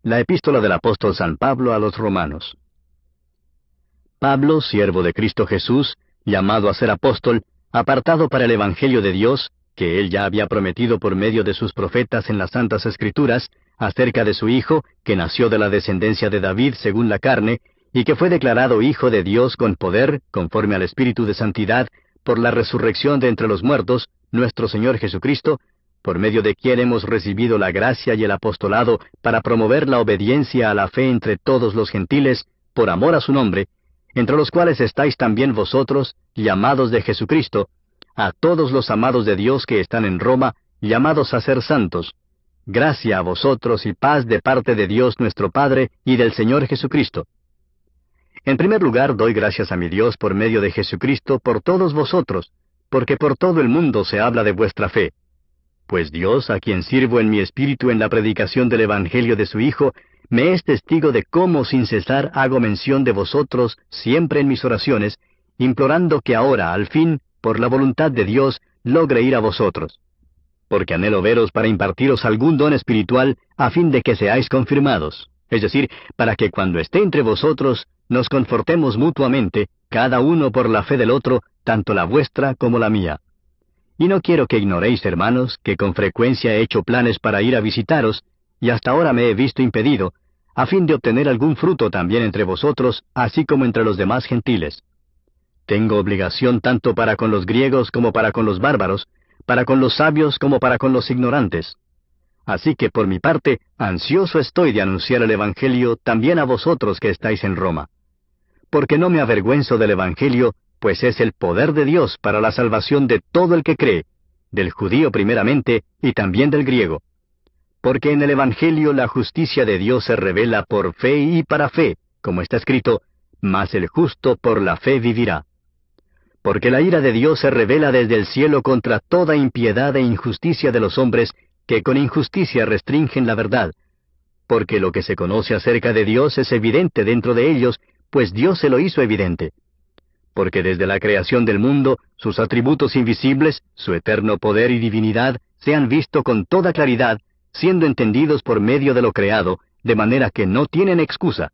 La epístola del apóstol San Pablo a los Romanos. Pablo, siervo de Cristo Jesús, llamado a ser apóstol, apartado para el Evangelio de Dios, que él ya había prometido por medio de sus profetas en las Santas Escrituras, acerca de su Hijo, que nació de la descendencia de David según la carne, y que fue declarado Hijo de Dios con poder, conforme al Espíritu de Santidad, por la resurrección de entre los muertos, nuestro Señor Jesucristo, por medio de quien hemos recibido la gracia y el apostolado para promover la obediencia a la fe entre todos los gentiles, por amor a su nombre, entre los cuales estáis también vosotros, llamados de Jesucristo, a todos los amados de Dios que están en Roma, llamados a ser santos. Gracia a vosotros y paz de parte de Dios nuestro Padre y del Señor Jesucristo. En primer lugar, doy gracias a mi Dios por medio de Jesucristo por todos vosotros, porque por todo el mundo se habla de vuestra fe. Pues Dios, a quien sirvo en mi espíritu en la predicación del Evangelio de su Hijo, me es testigo de cómo sin cesar hago mención de vosotros siempre en mis oraciones, implorando que ahora, al fin, por la voluntad de Dios, logre ir a vosotros. Porque anhelo veros para impartiros algún don espiritual, a fin de que seáis confirmados, es decir, para que cuando esté entre vosotros, nos confortemos mutuamente, cada uno por la fe del otro, tanto la vuestra como la mía. Y no quiero que ignoréis, hermanos, que con frecuencia he hecho planes para ir a visitaros, y hasta ahora me he visto impedido, a fin de obtener algún fruto también entre vosotros, así como entre los demás gentiles. Tengo obligación tanto para con los griegos como para con los bárbaros, para con los sabios como para con los ignorantes. Así que por mi parte, ansioso estoy de anunciar el Evangelio también a vosotros que estáis en Roma. Porque no me avergüenzo del Evangelio, pues es el poder de Dios para la salvación de todo el que cree, del judío primeramente y también del griego. Porque en el Evangelio la justicia de Dios se revela por fe y para fe, como está escrito, mas el justo por la fe vivirá. Porque la ira de Dios se revela desde el cielo contra toda impiedad e injusticia de los hombres que con injusticia restringen la verdad. Porque lo que se conoce acerca de Dios es evidente dentro de ellos, pues Dios se lo hizo evidente. Porque desde la creación del mundo, sus atributos invisibles, su eterno poder y divinidad, se han visto con toda claridad, siendo entendidos por medio de lo creado, de manera que no tienen excusa.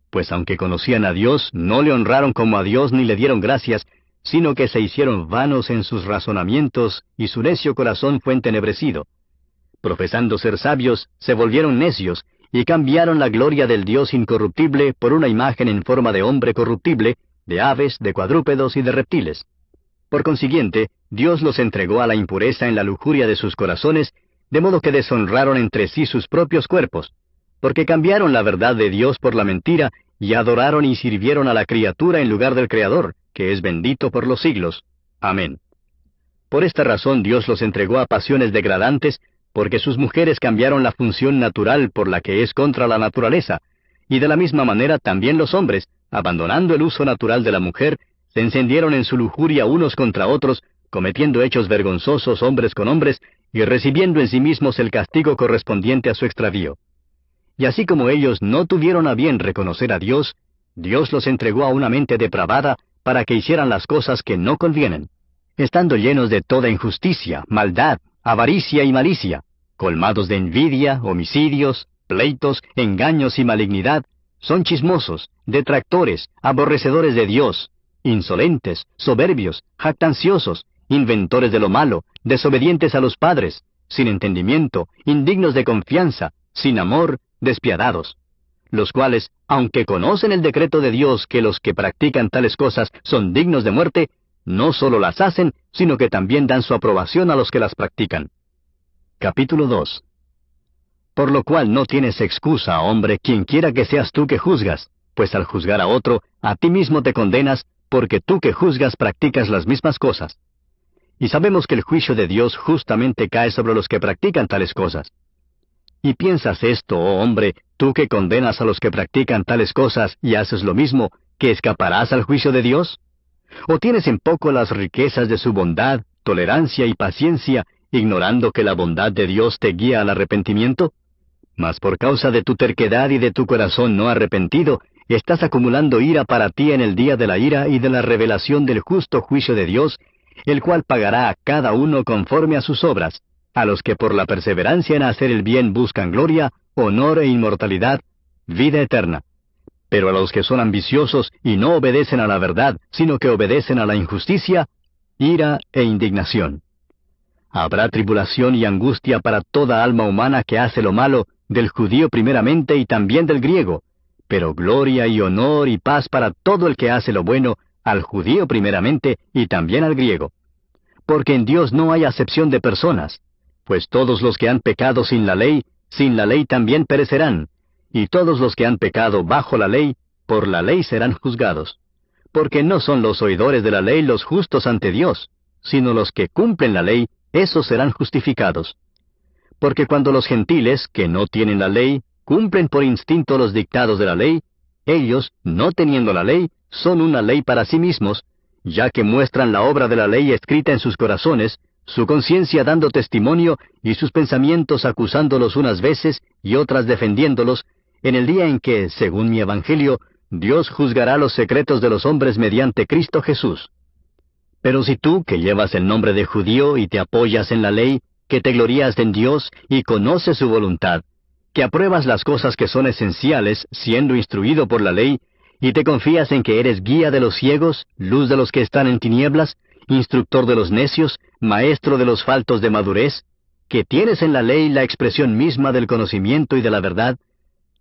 Pues aunque conocían a Dios, no le honraron como a Dios ni le dieron gracias, sino que se hicieron vanos en sus razonamientos, y su necio corazón fue entenebrecido. Profesando ser sabios, se volvieron necios, y cambiaron la gloria del Dios incorruptible por una imagen en forma de hombre corruptible, de aves, de cuadrúpedos y de reptiles. Por consiguiente, Dios los entregó a la impureza en la lujuria de sus corazones, de modo que deshonraron entre sí sus propios cuerpos, porque cambiaron la verdad de Dios por la mentira, y adoraron y sirvieron a la criatura en lugar del Creador, que es bendito por los siglos. Amén. Por esta razón Dios los entregó a pasiones degradantes, porque sus mujeres cambiaron la función natural por la que es contra la naturaleza, y de la misma manera también los hombres, abandonando el uso natural de la mujer, se encendieron en su lujuria unos contra otros, cometiendo hechos vergonzosos hombres con hombres, y recibiendo en sí mismos el castigo correspondiente a su extravío. Y así como ellos no tuvieron a bien reconocer a Dios, Dios los entregó a una mente depravada para que hicieran las cosas que no convienen, estando llenos de toda injusticia, maldad, avaricia y malicia, colmados de envidia, homicidios, pleitos, engaños y malignidad, son chismosos, detractores, aborrecedores de Dios, insolentes, soberbios, jactanciosos, inventores de lo malo, desobedientes a los padres, sin entendimiento, indignos de confianza, sin amor, despiadados, los cuales, aunque conocen el decreto de Dios que los que practican tales cosas son dignos de muerte, no solo las hacen, sino que también dan su aprobación a los que las practican. Capítulo 2. Por lo cual no tienes excusa, hombre, quienquiera que seas tú que juzgas, pues al juzgar a otro, a ti mismo te condenas, porque tú que juzgas practicas las mismas cosas. Y sabemos que el juicio de Dios justamente cae sobre los que practican tales cosas. ¿Y piensas esto, oh hombre, tú que condenas a los que practican tales cosas y haces lo mismo, que escaparás al juicio de Dios? ¿O tienes en poco las riquezas de su bondad, tolerancia y paciencia, ignorando que la bondad de Dios te guía al arrepentimiento? Mas por causa de tu terquedad y de tu corazón no arrepentido, estás acumulando ira para ti en el día de la ira y de la revelación del justo juicio de Dios, el cual pagará a cada uno conforme a sus obras, a los que por la perseverancia en hacer el bien buscan gloria, honor e inmortalidad, vida eterna. Pero a los que son ambiciosos y no obedecen a la verdad, sino que obedecen a la injusticia, ira e indignación. Habrá tribulación y angustia para toda alma humana que hace lo malo, del judío primeramente y también del griego, pero gloria y honor y paz para todo el que hace lo bueno, al judío primeramente y también al griego. Porque en Dios no hay acepción de personas, pues todos los que han pecado sin la ley también perecerán, y todos los que han pecado bajo la ley, por la ley serán juzgados. Porque no son los oidores de la ley los justos ante Dios, sino los que cumplen la ley, esos serán justificados. Porque cuando los gentiles, que no tienen la ley, cumplen por instinto los dictados de la ley, ellos, no teniendo la ley, son una ley para sí mismos, ya que muestran la obra de la ley escrita en sus corazones, su conciencia dando testimonio y sus pensamientos acusándolos unas veces y otras defendiéndolos, en el día en que, según mi evangelio, Dios juzgará los secretos de los hombres mediante Cristo Jesús. Pero si tú, que llevas el nombre de judío y te apoyas en la ley, que te glorías en Dios y conoces su voluntad, que apruebas las cosas que son esenciales, siendo instruido por la ley, y te confías en que eres guía de los ciegos, luz de los que están en tinieblas, instructor de los necios, maestro de los faltos de madurez, que tienes en la ley la expresión misma del conocimiento y de la verdad,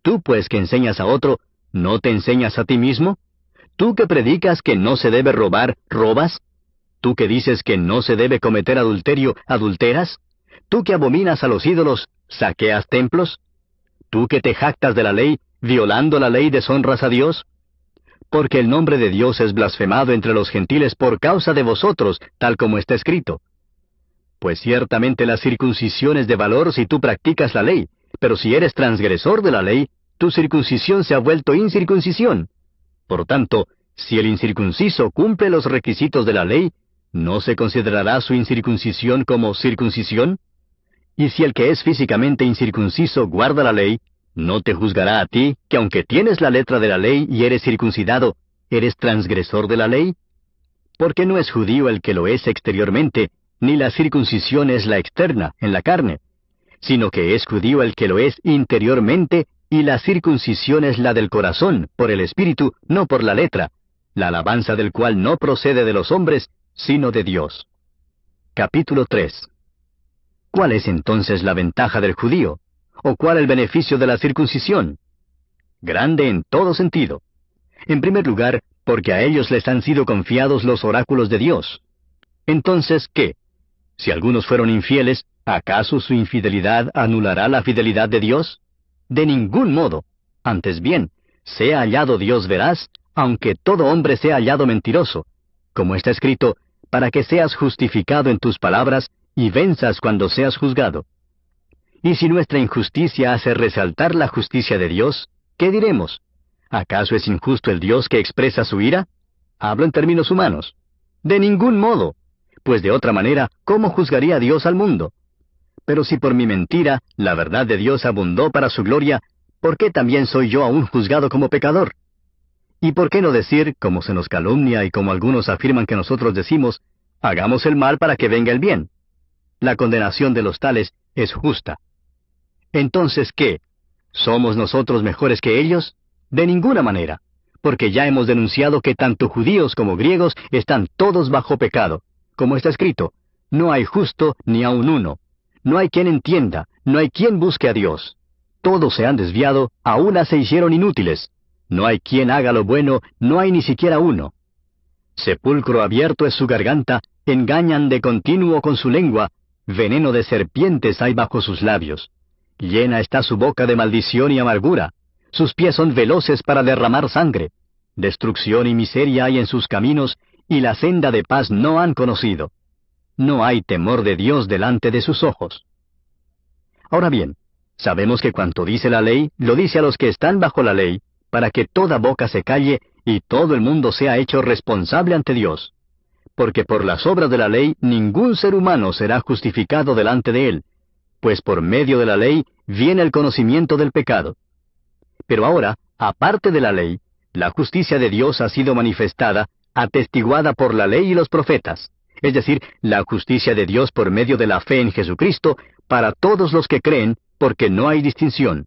tú pues que enseñas a otro, ¿no te enseñas a ti mismo? ¿Tú que predicas que no se debe robar, robas? ¿Tú que dices que no se debe cometer adulterio, adulteras? ¿Tú que abominas a los ídolos, saqueas templos? ¿Tú que te jactas de la ley, violando la ley deshonras a Dios? Porque el nombre de Dios es blasfemado entre los gentiles por causa de vosotros, tal como está escrito. Pues ciertamente la circuncisión es de valor si tú practicas la ley, pero si eres transgresor de la ley, tu circuncisión se ha vuelto incircuncisión. Por tanto, si el incircunciso cumple los requisitos de la ley, ¿no se considerará su incircuncisión como circuncisión? Y si el que es físicamente incircunciso guarda la ley, ¿no te juzgará a ti, que aunque tienes la letra de la ley y eres circuncidado, eres transgresor de la ley? Porque no es judío el que lo es exteriormente, ni la circuncisión es la externa, en la carne, sino que es judío el que lo es interiormente, y la circuncisión es la del corazón, por el Espíritu, no por la letra, la alabanza del cual no procede de los hombres, sino de Dios. Capítulo 3. ¿Cuál es entonces la ventaja del judío? ¿O cuál el beneficio de la circuncisión? Grande en todo sentido. En primer lugar, porque a ellos les han sido confiados los oráculos de Dios. Entonces, ¿qué? Si algunos fueron infieles, ¿acaso su infidelidad anulará la fidelidad de Dios? De ningún modo. Antes bien, sea hallado Dios veraz, aunque todo hombre sea hallado mentiroso, como está escrito, para que seas justificado en tus palabras y venzas cuando seas juzgado. Y si nuestra injusticia hace resaltar la justicia de Dios, ¿qué diremos? ¿Acaso es injusto el Dios que expresa su ira? Hablo en términos humanos. De ningún modo, pues de otra manera, ¿cómo juzgaría Dios al mundo? Pero si por mi mentira la verdad de Dios abundó para su gloria, ¿por qué también soy yo aún juzgado como pecador? ¿Y por qué no decir, como se nos calumnia y como algunos afirman que nosotros decimos, hagamos el mal para que venga el bien? La condenación de los tales es justa. Entonces, ¿qué? ¿Somos nosotros mejores que ellos? De ninguna manera, porque ya hemos denunciado que tanto judíos como griegos están todos bajo pecado, como está escrito, no hay justo ni aun uno. No hay quien entienda, no hay quien busque a Dios. Todos se han desviado, a una se hicieron inútiles. No hay quien haga lo bueno, no hay ni siquiera uno. Sepulcro abierto es su garganta, engañan de continuo con su lengua, veneno de serpientes hay bajo sus labios. Llena está su boca de maldición y amargura, sus pies son veloces para derramar sangre. Destrucción y miseria hay en sus caminos, y la senda de paz no han conocido. No hay temor de Dios delante de sus ojos. Ahora bien, sabemos que cuanto dice la ley, lo dice a los que están bajo la ley, para que toda boca se calle y todo el mundo sea hecho responsable ante Dios. Porque por las obras de la ley ningún ser humano será justificado delante de él, pues por medio de la ley viene el conocimiento del pecado. Pero ahora, aparte de la ley, la justicia de Dios ha sido manifestada, atestiguada por la ley y los profetas, es decir, la justicia de Dios por medio de la fe en Jesucristo, para todos los que creen, porque no hay distinción,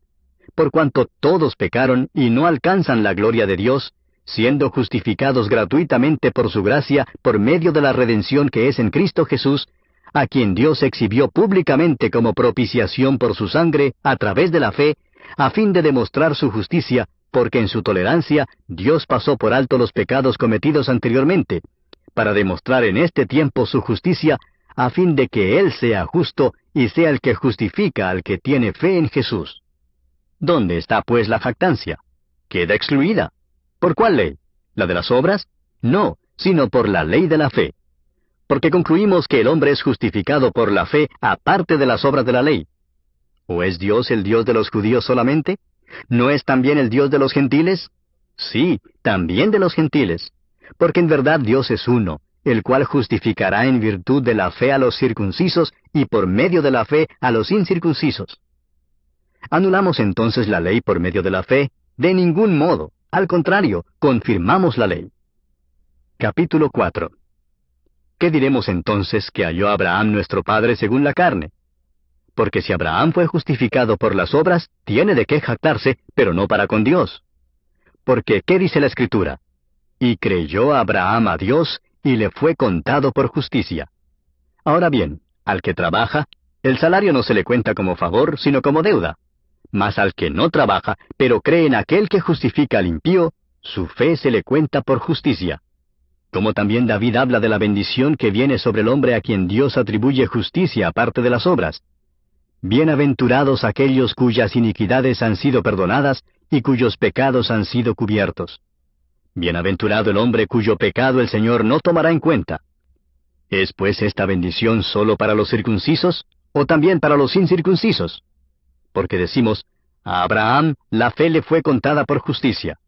por cuanto todos pecaron y no alcanzan la gloria de Dios, siendo justificados gratuitamente por su gracia por medio de la redención que es en Cristo Jesús, a quien Dios exhibió públicamente como propiciación por su sangre a través de la fe, a fin de demostrar su justicia, porque en su tolerancia Dios pasó por alto los pecados cometidos anteriormente, para demostrar en este tiempo su justicia, a fin de que Él sea justo y sea el que justifica al que tiene fe en Jesús. ¿Dónde está pues la jactancia? Queda excluida. ¿Por cuál ley? ¿La de las obras? No, sino por la ley de la fe. Porque concluimos que el hombre es justificado por la fe aparte de las obras de la ley. ¿O es Dios el Dios de los judíos solamente? ¿No es también el Dios de los gentiles? Sí, también de los gentiles. Porque en verdad Dios es uno, el cual justificará en virtud de la fe a los circuncisos y por medio de la fe a los incircuncisos. ¿Anulamos entonces la ley por medio de la fe? De ningún modo. Al contrario, confirmamos la ley. Capítulo 4. ¿Qué diremos entonces que halló Abraham nuestro padre según la carne? Porque si Abraham fue justificado por las obras, tiene de qué jactarse, pero no para con Dios. Porque, ¿qué dice la Escritura? Y creyó Abraham a Dios, y le fue contado por justicia. Ahora bien, al que trabaja, el salario no se le cuenta como favor, sino como deuda. Mas al que no trabaja, pero cree en aquel que justifica al impío, su fe se le cuenta por justicia. Como también David habla de la bendición que viene sobre el hombre a quien Dios atribuye justicia aparte de las obras. Bienaventurados aquellos cuyas iniquidades han sido perdonadas y cuyos pecados han sido cubiertos. Bienaventurado el hombre cuyo pecado el Señor no tomará en cuenta. ¿Es pues esta bendición sólo para los circuncisos, o también para los incircuncisos? Porque decimos, a Abraham la fe le fue contada por justicia.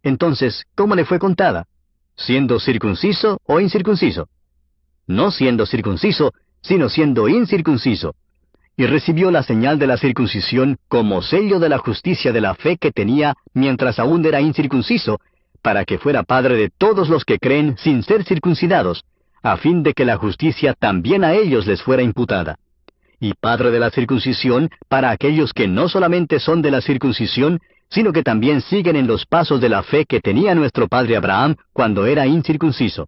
Entonces, ¿cómo le fue contada? ¿Siendo circunciso o incircunciso? No siendo circunciso, sino siendo incircunciso. Y recibió la señal de la circuncisión como sello de la justicia de la fe que tenía mientras aún era incircunciso, para que fuera padre de todos los que creen sin ser circuncidados, a fin de que la justicia también a ellos les fuera imputada. Y padre de la circuncisión para aquellos que no solamente son de la circuncisión, sino que también siguen en los pasos de la fe que tenía nuestro padre Abraham cuando era incircunciso.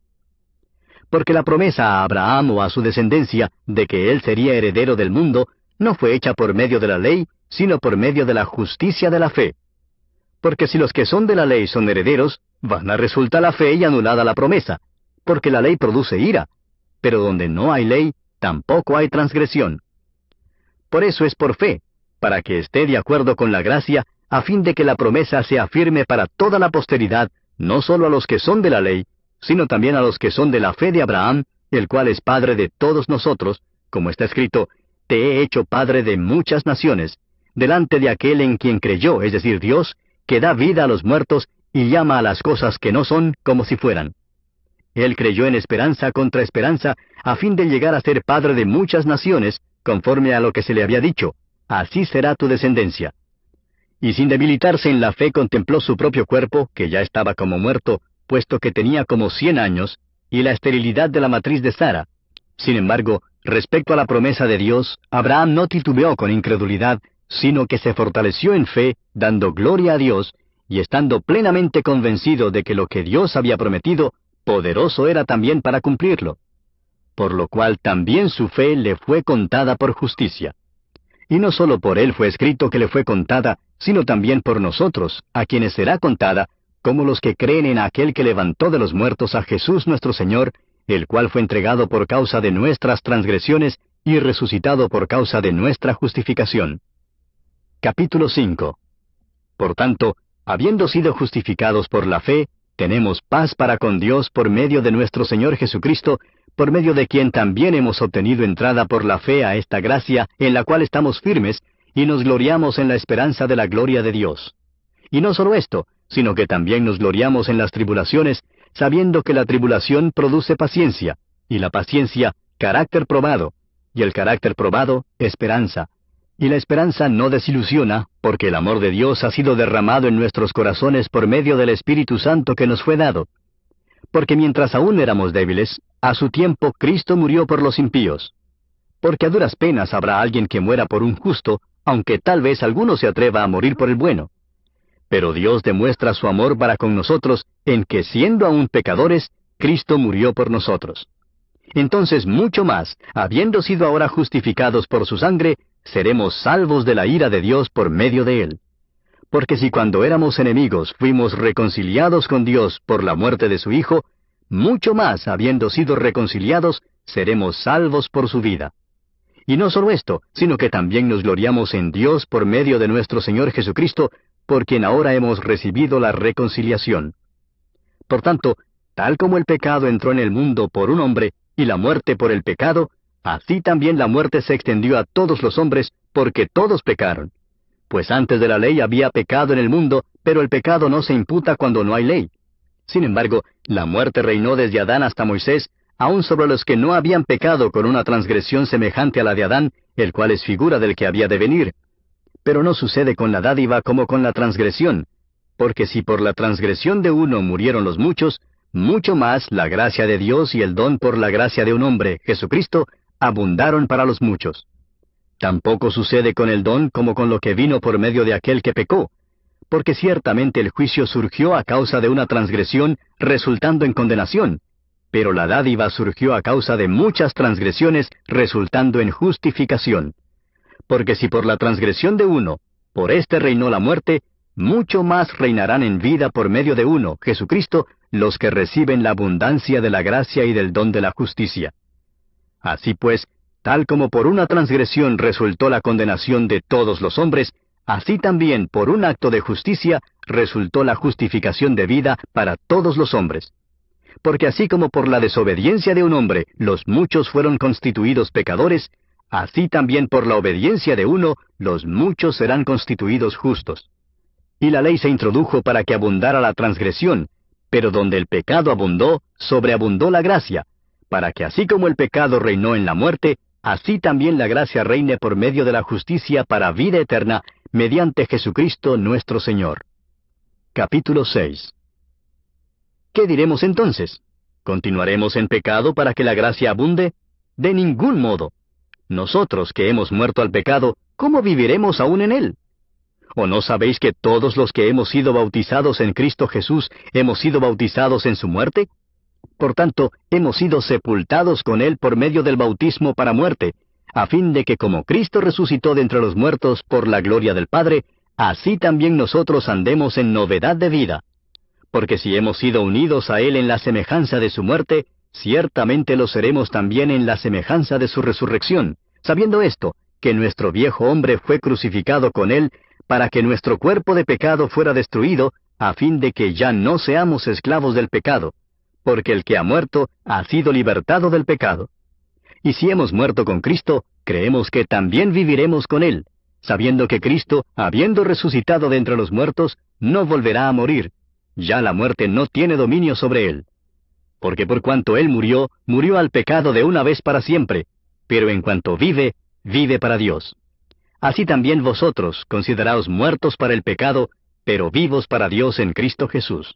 Porque la promesa a Abraham o a su descendencia de que él sería heredero del mundo no fue hecha por medio de la ley, sino por medio de la justicia de la fe. Porque si los que son de la ley son herederos, vana resulta la fe y anulada la promesa, porque la ley produce ira, pero donde no hay ley, tampoco hay transgresión. Por eso es por fe, para que esté de acuerdo con la gracia, a fin de que la promesa sea firme para toda la posteridad, no solo a los que son de la ley, sino también a los que son de la fe de Abraham, el cual es padre de todos nosotros, como está escrito, te he hecho padre de muchas naciones, delante de aquel en quien creyó, es decir, Dios, que da vida a los muertos y llama a las cosas que no son como si fueran. Él creyó en esperanza contra esperanza, a fin de llegar a ser padre de muchas naciones, conforme a lo que se le había dicho, así será tu descendencia. Y sin debilitarse en la fe contempló su propio cuerpo, que ya estaba como muerto, puesto que tenía como 100 años, y la esterilidad de la matriz de Sara. Sin embargo, respecto a la promesa de Dios, Abraham no titubeó con incredulidad, sino que se fortaleció en fe, dando gloria a Dios, y estando plenamente convencido de que lo que Dios había prometido, poderoso era también para cumplirlo. Por lo cual también su fe le fue contada por justicia. Y no sólo por él fue escrito que le fue contada, sino también por nosotros, a quienes será contada, como los que creen en aquel que levantó de los muertos a Jesús nuestro Señor, el cual fue entregado por causa de nuestras transgresiones y resucitado por causa de nuestra justificación. Capítulo 5. Por tanto, habiendo sido justificados por la fe, tenemos paz para con Dios por medio de nuestro Señor Jesucristo, por medio de quien también hemos obtenido entrada por la fe a esta gracia en la cual estamos firmes, y nos gloriamos en la esperanza de la gloria de Dios. Y no solo esto, sino que también nos gloriamos en las tribulaciones, sabiendo que la tribulación produce paciencia, y la paciencia, carácter probado, y el carácter probado, esperanza. Y la esperanza no desilusiona, porque el amor de Dios ha sido derramado en nuestros corazones por medio del Espíritu Santo que nos fue dado. Porque mientras aún éramos débiles, a su tiempo Cristo murió por los impíos. Porque a duras penas habrá alguien que muera por un justo, aunque tal vez alguno se atreva a morir por el bueno. Pero Dios demuestra su amor para con nosotros en que, siendo aún pecadores, Cristo murió por nosotros. Entonces, mucho más, habiendo sido ahora justificados por su sangre, seremos salvos de la ira de Dios por medio de él. Porque si cuando éramos enemigos fuimos reconciliados con Dios por la muerte de su Hijo, mucho más, habiendo sido reconciliados, seremos salvos por su vida. Y no solo esto, sino que también nos gloriamos en Dios por medio de nuestro Señor Jesucristo, por quien ahora hemos recibido la reconciliación. Por tanto, tal como el pecado entró en el mundo por un hombre, y la muerte por el pecado, así también la muerte se extendió a todos los hombres, porque todos pecaron. Pues antes de la ley había pecado en el mundo, pero el pecado no se imputa cuando no hay ley. Sin embargo, la muerte reinó desde Adán hasta Moisés, aun sobre los que no habían pecado con una transgresión semejante a la de Adán, el cual es figura del que había de venir. Pero no sucede con la dádiva como con la transgresión, porque si por la transgresión de uno murieron los muchos, mucho más la gracia de Dios y el don por la gracia de un hombre, Jesucristo, abundaron para los muchos. Tampoco sucede con el don como con lo que vino por medio de aquel que pecó, porque ciertamente el juicio surgió a causa de una transgresión, resultando en condenación, pero la dádiva surgió a causa de muchas transgresiones, resultando en justificación. Porque si por la transgresión de uno, por éste reinó la muerte, mucho más reinarán en vida por medio de uno, Jesucristo, los que reciben la abundancia de la gracia y del don de la justicia. Así pues, tal como por una transgresión resultó la condenación de todos los hombres, así también por un acto de justicia resultó la justificación de vida para todos los hombres. Porque así como por la desobediencia de un hombre los muchos fueron constituidos pecadores, así también por la obediencia de uno los muchos serán constituidos justos. Y la ley se introdujo para que abundara la transgresión, pero donde el pecado abundó, sobreabundó la gracia, para que así como el pecado reinó en la muerte, así también la gracia reine por medio de la justicia para vida eterna, mediante Jesucristo nuestro Señor. Capítulo 6. ¿Qué diremos entonces? ¿Continuaremos en pecado para que la gracia abunde? De ningún modo. Nosotros que hemos muerto al pecado, ¿cómo viviremos aún en él? ¿O no sabéis que todos los que hemos sido bautizados en Cristo Jesús hemos sido bautizados en su muerte? Por tanto, hemos sido sepultados con él por medio del bautismo para muerte, a fin de que como Cristo resucitó de entre los muertos por la gloria del Padre, así también nosotros andemos en novedad de vida. Porque si hemos sido unidos a él en la semejanza de su muerte, ciertamente lo seremos también en la semejanza de su resurrección, sabiendo esto, que nuestro viejo hombre fue crucificado con él, para que nuestro cuerpo de pecado fuera destruido, a fin de que ya no seamos esclavos del pecado, porque el que ha muerto ha sido libertado del pecado. Y si hemos muerto con Cristo, creemos que también viviremos con él, sabiendo que Cristo, habiendo resucitado de entre los muertos, no volverá a morir. Ya la muerte no tiene dominio sobre él. Porque por cuanto él murió, murió al pecado de una vez para siempre, pero en cuanto vive, vive para Dios. Así también vosotros, consideraos muertos para el pecado, pero vivos para Dios en Cristo Jesús.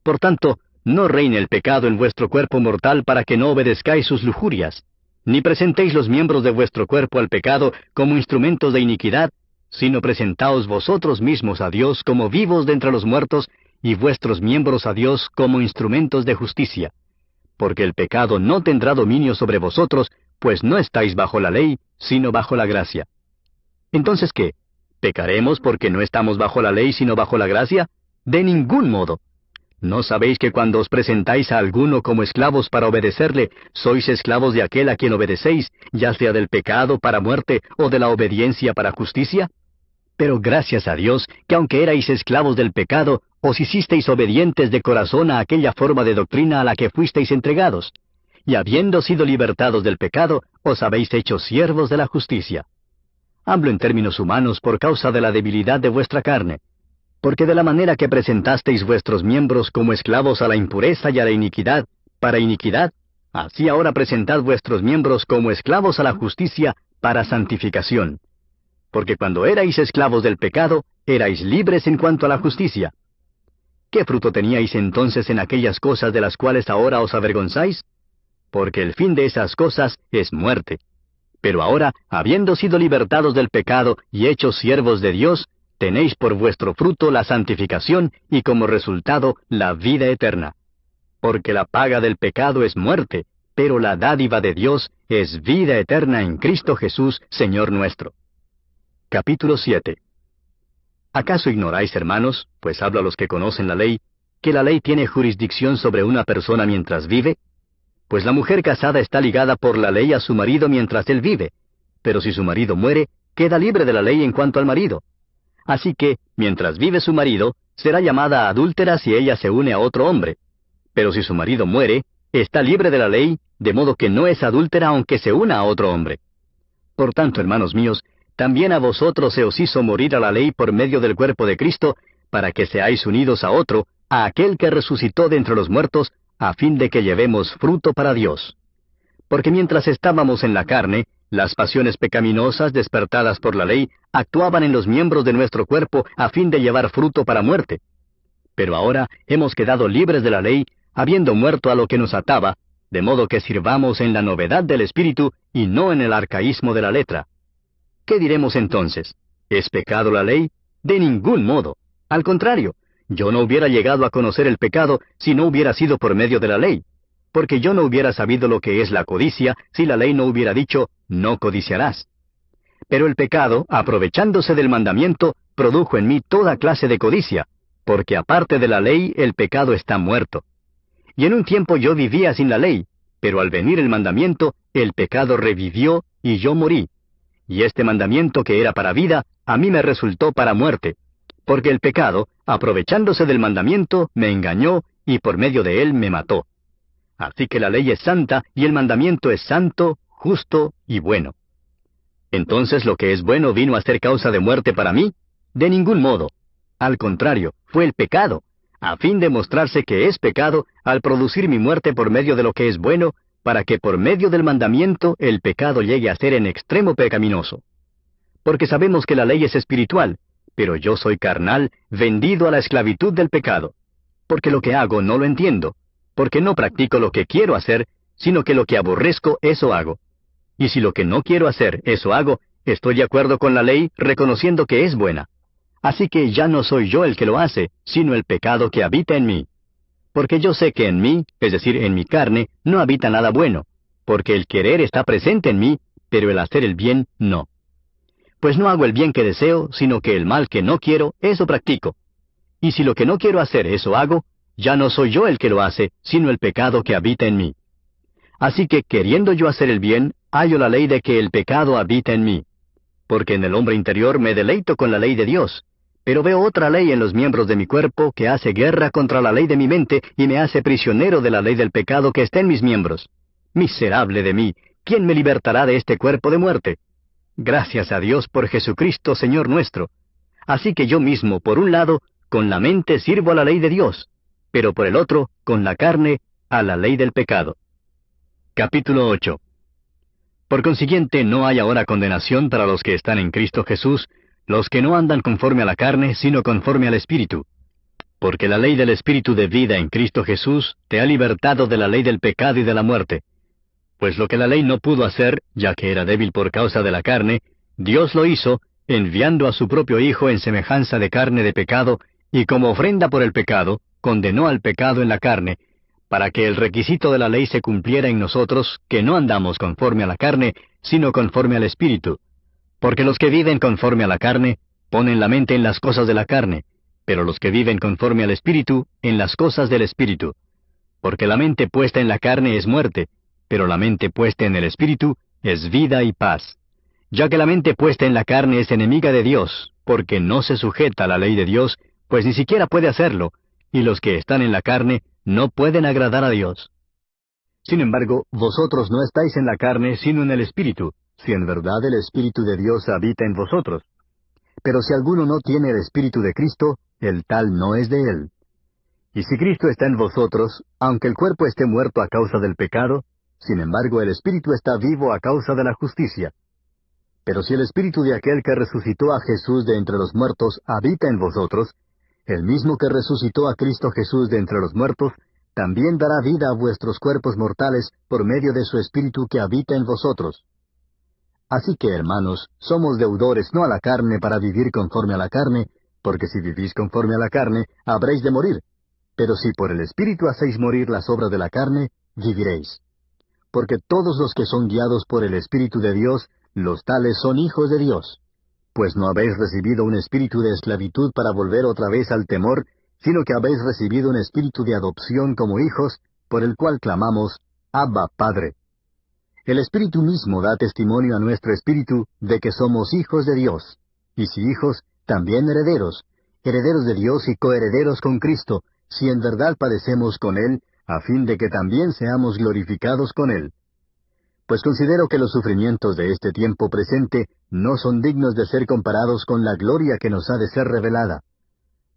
Por tanto, no reine el pecado en vuestro cuerpo mortal para que no obedezcáis sus lujurias, ni presentéis los miembros de vuestro cuerpo al pecado como instrumentos de iniquidad, sino presentaos vosotros mismos a Dios como vivos de entre los muertos, y vuestros miembros a Dios como instrumentos de justicia. Porque el pecado no tendrá dominio sobre vosotros, pues no estáis bajo la ley, sino bajo la gracia. Entonces, ¿qué? ¿Pecaremos porque no estamos bajo la ley, sino bajo la gracia? De ningún modo. ¿No sabéis que cuando os presentáis a alguno como esclavos para obedecerle, sois esclavos de aquel a quien obedecéis, ya sea del pecado para muerte o de la obediencia para justicia? Pero gracias a Dios, que aunque erais esclavos del pecado, os hicisteis obedientes de corazón a aquella forma de doctrina a la que fuisteis entregados, y habiendo sido libertados del pecado, os habéis hecho siervos de la justicia. Hablo en términos humanos por causa de la debilidad de vuestra carne. Porque de la manera que presentasteis vuestros miembros como esclavos a la impureza y a la iniquidad, para iniquidad, así ahora presentad vuestros miembros como esclavos a la justicia, para santificación. Porque cuando erais esclavos del pecado, erais libres en cuanto a la justicia. ¿Qué fruto teníais entonces en aquellas cosas de las cuales ahora os avergonzáis? Porque el fin de esas cosas es muerte. Pero ahora, habiendo sido libertados del pecado y hechos siervos de Dios, tenéis por vuestro fruto la santificación y como resultado la vida eterna. Porque la paga del pecado es muerte, pero la dádiva de Dios es vida eterna en Cristo Jesús, Señor nuestro. Capítulo 7. ¿Acaso ignoráis, hermanos, pues hablo a los que conocen la ley, que la ley tiene jurisdicción sobre una persona mientras vive? Pues la mujer casada está ligada por la ley a su marido mientras él vive, pero si su marido muere, queda libre de la ley en cuanto al marido. Así que, mientras vive su marido, será llamada adúltera si ella se une a otro hombre. Pero si su marido muere, está libre de la ley, de modo que no es adúltera aunque se una a otro hombre. Por tanto, hermanos míos, también a vosotros se os hizo morir a la ley por medio del cuerpo de Cristo, para que seáis unidos a otro, a aquel que resucitó de entre los muertos, a fin de que llevemos fruto para Dios. Porque mientras estábamos en la carne, las pasiones pecaminosas despertadas por la ley actuaban en los miembros de nuestro cuerpo a fin de llevar fruto para muerte. Pero ahora hemos quedado libres de la ley, habiendo muerto a lo que nos ataba, de modo que sirvamos en la novedad del Espíritu y no en el arcaísmo de la letra. ¿Qué diremos entonces? ¿Es pecado la ley? De ningún modo. Al contrario, yo no hubiera llegado a conocer el pecado si no hubiera sido por medio de la ley, porque yo no hubiera sabido lo que es la codicia si la ley no hubiera dicho, no codiciarás. Pero el pecado, aprovechándose del mandamiento, produjo en mí toda clase de codicia, porque aparte de la ley el pecado está muerto. Y en un tiempo yo vivía sin la ley, pero al venir el mandamiento, el pecado revivió y yo morí. Y este mandamiento que era para vida, a mí me resultó para muerte, porque el pecado, aprovechándose del mandamiento, me engañó y por medio de él me mató. Así que la ley es santa y el mandamiento es santo, justo y bueno. ¿Entonces lo que es bueno vino a ser causa de muerte para mí? De ningún modo. Al contrario, fue el pecado, a fin de mostrarse que es pecado al producir mi muerte por medio de lo que es bueno, para que por medio del mandamiento el pecado llegue a ser en extremo pecaminoso. Porque sabemos que la ley es espiritual, pero yo soy carnal, vendido a la esclavitud del pecado. Porque lo que hago no lo entiendo, porque no practico lo que quiero hacer, sino que lo que aborrezco, eso hago. Y si lo que no quiero hacer, eso hago, estoy de acuerdo con la ley, reconociendo que es buena. Así que ya no soy yo el que lo hace, sino el pecado que habita en mí. Porque yo sé que en mí, es decir, en mi carne, no habita nada bueno, porque el querer está presente en mí, pero el hacer el bien no. Pues no hago el bien que deseo, sino que el mal que no quiero, eso practico. Y si lo que no quiero hacer, eso hago, ya no soy yo el que lo hace, sino el pecado que habita en mí. Así que, queriendo yo hacer el bien, hallo la ley de que el pecado habita en mí. Porque en el hombre interior me deleito con la ley de Dios, pero veo otra ley en los miembros de mi cuerpo que hace guerra contra la ley de mi mente y me hace prisionero de la ley del pecado que está en mis miembros. Miserable de mí, ¿quién me libertará de este cuerpo de muerte? Gracias a Dios por Jesucristo, Señor nuestro. Así que yo mismo, por un lado, con la mente sirvo a la ley de Dios, pero por el otro, con la carne, a la ley del pecado. Capítulo 8. Por consiguiente, no hay ahora condenación para los que están en Cristo Jesús, los que no andan conforme a la carne, sino conforme al Espíritu. Porque la ley del Espíritu de vida en Cristo Jesús te ha libertado de la ley del pecado y de la muerte. Pues lo que la ley no pudo hacer, ya que era débil por causa de la carne, Dios lo hizo, enviando a su propio Hijo en semejanza de carne de pecado, y como ofrenda por el pecado, condenó al pecado en la carne, para que el requisito de la ley se cumpliera en nosotros, que no andamos conforme a la carne, sino conforme al Espíritu. Porque los que viven conforme a la carne, ponen la mente en las cosas de la carne, pero los que viven conforme al Espíritu, en las cosas del Espíritu. Porque la mente puesta en la carne es muerte, pero la mente puesta en el Espíritu es vida y paz. Ya que la mente puesta en la carne es enemiga de Dios, porque no se sujeta a la ley de Dios, pues ni siquiera puede hacerlo, y los que están en la carne no pueden agradar a Dios. Sin embargo, vosotros no estáis en la carne, sino en el Espíritu, si en verdad el Espíritu de Dios habita en vosotros. Pero si alguno no tiene el Espíritu de Cristo, el tal no es de él. Y si Cristo está en vosotros, aunque el cuerpo esté muerto a causa del pecado, sin embargo el Espíritu está vivo a causa de la justicia. Pero si el Espíritu de aquel que resucitó a Jesús de entre los muertos habita en vosotros, el mismo que resucitó a Cristo Jesús de entre los muertos, también dará vida a vuestros cuerpos mortales por medio de su Espíritu que habita en vosotros. Así que, hermanos, somos deudores no a la carne para vivir conforme a la carne, porque si vivís conforme a la carne, habréis de morir. Pero si por el Espíritu hacéis morir las obras de la carne, viviréis. Porque todos los que son guiados por el Espíritu de Dios, los tales son hijos de Dios. Pues no habéis recibido un espíritu de esclavitud para volver otra vez al temor, sino que habéis recibido un espíritu de adopción como hijos, por el cual clamamos, Abba, Padre. El Espíritu mismo da testimonio a nuestro espíritu de que somos hijos de Dios. Y si hijos, también herederos, herederos de Dios y coherederos con Cristo, si en verdad padecemos con Él, a fin de que también seamos glorificados con Él. Pues considero que los sufrimientos de este tiempo presente no son dignos de ser comparados con la gloria que nos ha de ser revelada.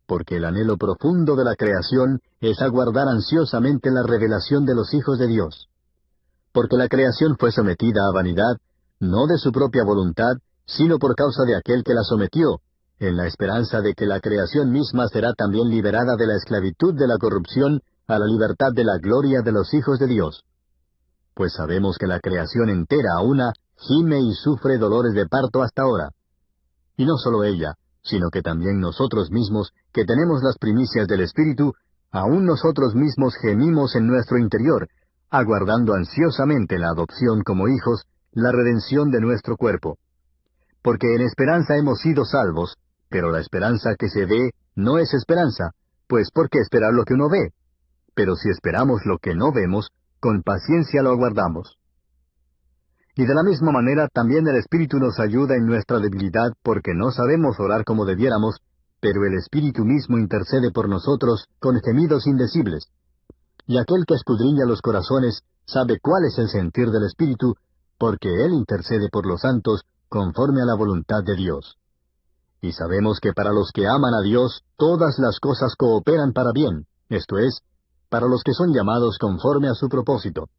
Porque el anhelo profundo de la creación es aguardar ansiosamente la revelación de los hijos de Dios. Porque la creación fue sometida a vanidad, no de su propia voluntad, sino por causa de aquel que la sometió, en la esperanza de que la creación misma será también liberada de la esclavitud de la corrupción a la libertad de la gloria de los hijos de Dios. Pues sabemos que la creación entera a una gime y sufre dolores de parto hasta ahora. Y no solo ella, sino que también nosotros mismos, que tenemos las primicias del Espíritu, aún nosotros mismos gemimos en nuestro interior, aguardando ansiosamente la adopción como hijos, la redención de nuestro cuerpo. Porque en esperanza hemos sido salvos, pero la esperanza que se ve no es esperanza, pues ¿por qué esperar lo que uno ve? Pero si esperamos lo que no vemos, con paciencia lo aguardamos. Y de la misma manera también el Espíritu nos ayuda en nuestra debilidad, porque no sabemos orar como debiéramos, pero el Espíritu mismo intercede por nosotros con gemidos indecibles. Y aquel que escudriña los corazones sabe cuál es el sentir del Espíritu, porque Él intercede por los santos conforme a la voluntad de Dios. Y sabemos que para los que aman a Dios, todas las cosas cooperan para bien, esto es, para los que son llamados conforme a su propósito.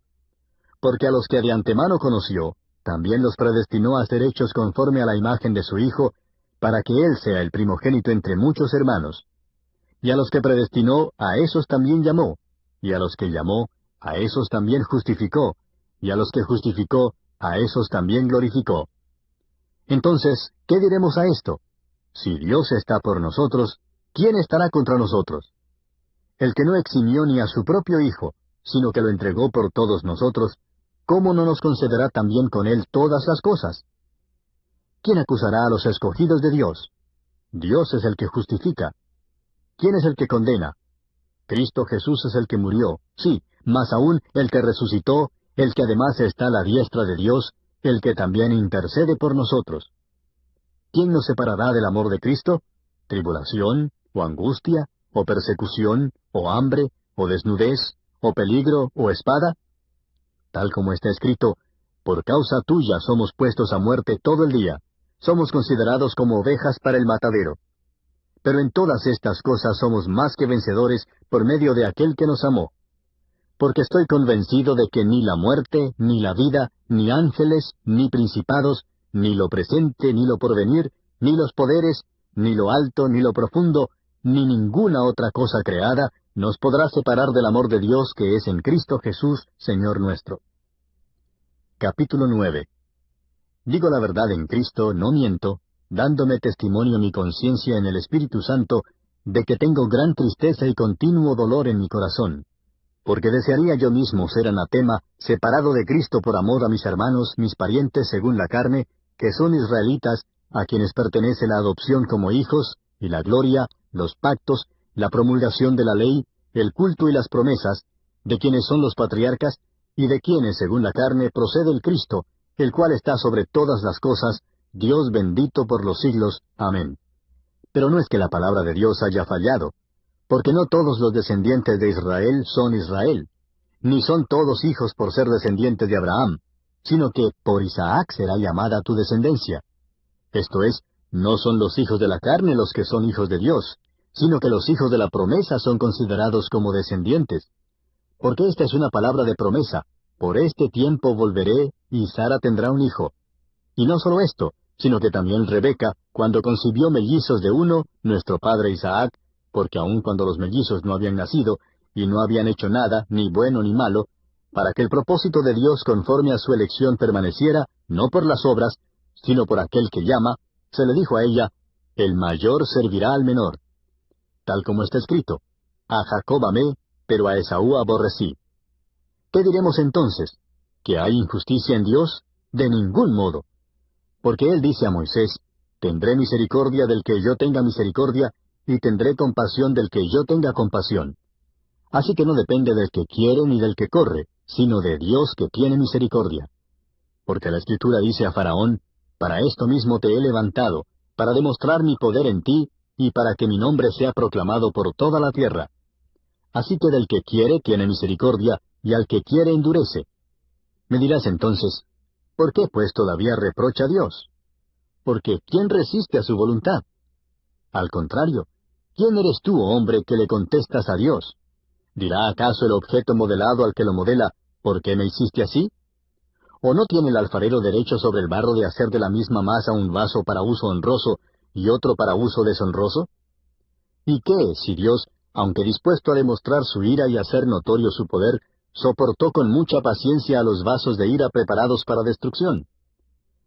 Porque a los que de antemano conoció, también los predestinó a ser hechos conforme a la imagen de su Hijo, para que Él sea el primogénito entre muchos hermanos. Y a los que predestinó, a esos también llamó, y a los que llamó, a esos también justificó, y a los que justificó, a esos también glorificó. Entonces, ¿qué diremos a esto? Si Dios está por nosotros, ¿quién estará contra nosotros? El que no eximió ni a su propio Hijo, sino que lo entregó por todos nosotros, ¿cómo no nos concederá también con Él todas las cosas? ¿Quién acusará a los escogidos de Dios? Dios es el que justifica. ¿Quién es el que condena? Cristo Jesús es el que murió, sí, más aún el que resucitó, el que además está a la diestra de Dios, el que también intercede por nosotros. ¿Quién nos separará del amor de Cristo? ¿Tribulación, o angustia, o persecución, o hambre, o desnudez, o peligro, o espada? Tal como está escrito, por causa tuya somos puestos a muerte todo el día, somos considerados como ovejas para el matadero. Pero en todas estas cosas somos más que vencedores por medio de aquel que nos amó. Porque estoy convencido de que ni la muerte, ni la vida, ni ángeles, ni principados, ni lo presente, ni lo porvenir, ni los poderes, ni lo alto, ni lo profundo, ni ninguna otra cosa creada, nos podrá separar del amor de Dios que es en Cristo Jesús, Señor nuestro. Capítulo 9. Digo la verdad en Cristo, no miento, dándome testimonio mi conciencia en el Espíritu Santo, de que tengo gran tristeza y continuo dolor en mi corazón. Porque desearía yo mismo ser anatema, separado de Cristo por amor a mis hermanos, mis parientes según la carne, que son israelitas, a quienes pertenece la adopción como hijos, y la gloria, los pactos, la promulgación de la ley, el culto y las promesas, de quienes son los patriarcas, y de quienes, según la carne, procede el Cristo, el cual está sobre todas las cosas, Dios bendito por los siglos. Amén. Pero no es que la palabra de Dios haya fallado, porque no todos los descendientes de Israel son Israel, ni son todos hijos por ser descendientes de Abraham, sino que por Isaac será llamada tu descendencia. Esto es, no son los hijos de la carne los que son hijos de Dios, sino que los hijos de la promesa son considerados como descendientes. Porque esta es una palabra de promesa: por este tiempo volveré, y Sara tendrá un hijo. Y no solo esto, sino que también Rebeca, cuando concibió mellizos de uno, nuestro padre Isaac, porque aun cuando los mellizos no habían nacido, y no habían hecho nada, ni bueno ni malo, para que el propósito de Dios conforme a su elección permaneciera, no por las obras, sino por aquel que llama, se le dijo a ella, el mayor servirá al menor. Tal como está escrito, a Jacob amé, pero a Esaú aborrecí. ¿Qué diremos entonces? ¿Que hay injusticia en Dios? De ningún modo. Porque él dice a Moisés, tendré misericordia del que yo tenga misericordia, y tendré compasión del que yo tenga compasión. Así que no depende del que quiere ni del que corre, sino de Dios que tiene misericordia. Porque la Escritura dice a Faraón, para esto mismo te he levantado, para demostrar mi poder en ti, y para que mi nombre sea proclamado por toda la tierra. Así que del que quiere tiene misericordia, y al que quiere endurece. Me dirás entonces, ¿por qué pues todavía reprocha a Dios? Porque ¿quién resiste a su voluntad? Al contrario, ¿quién eres tú, hombre, que le contestas a Dios? ¿Dirá acaso el objeto modelado al que lo modela, ¿por qué me hiciste así? ¿O no tiene el alfarero derecho sobre el barro de hacer de la misma masa un vaso para uso honroso y otro para uso deshonroso? ¿Y qué, si Dios, aunque dispuesto a demostrar su ira y hacer notorio su poder, soportó con mucha paciencia a los vasos de ira preparados para destrucción?